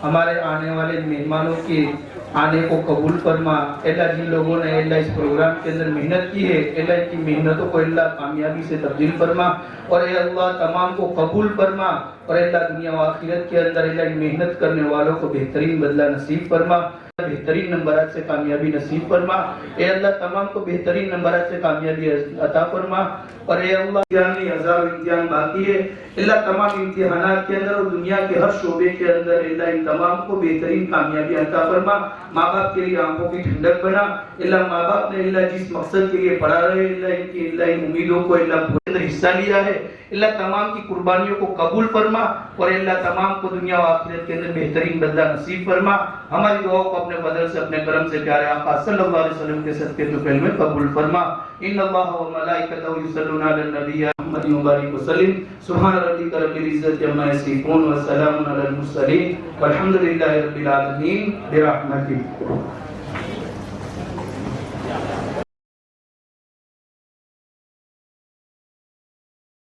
हमारे आने वाले मेहमानों के आने को कबूल फरमा. अल्लाह जिन लोगों ने अल्लाह इस प्रोग्राम के अंदर मेहनत की है, अल्लाह की मेहनतों को अल्लाह कामयाबी से तब्दील फरमा और अल्लाह तमाम को कबूल फरमा और अल्लाह दुनिया व आखिरत के अंदर अल्लाह मेहनत करने वालों को बेहतरीन बदला नसीब फरमा, बेहतरीन नंबरात से कामयाबी नसीब फरमा. ए अल्लाह तमाम को बेहतरीन नंबरात से कामयाबी अता फरमा और ए अल्लाह हजारों इम्तिहान बाकी है. अल्लाह तमाम इम्तिहानात के अंदर और दुनिया के हर शोबे के अंदर अल्लाह इन तमाम को बेहतरीन कामयाबी अता फरमा. माँ बाप के लिए आंखों की ठंडक बना. अल्लाह माँ बाप ने अल्लाह जिस मकसद के लिए पढ़ा रहे अल्लाह इनकी अल्लाह इन उम्मीदों को अल्लाह पूरे अंदर हिस्सा लिया है. अल्लाह तमाम की कुर्बानियों को कबूल फरमा और अल्लाह तमाम को दुनिया और आखिरत के अंदर बेहतरीन बदला नसीब फरमा. हमारी दुआओं को अपने बदल से अपने करम से प्यारे आका सल्लल्लाहु अलैहि वसल्लम के सदके तो पहले में कबूल फरमा. इन्नल्लाह व मलाइकतहु युसल्लूना अलन नबी मुहम्मद मुबारक वसल्लम. सुभान रब्बिका रब्बिल इज्जति अम्मा यसिफून व सलामुन अलल मुरसलीन वल्हम्दुलिल्लाहि रब्बिल आलमीन बिरहमतिही.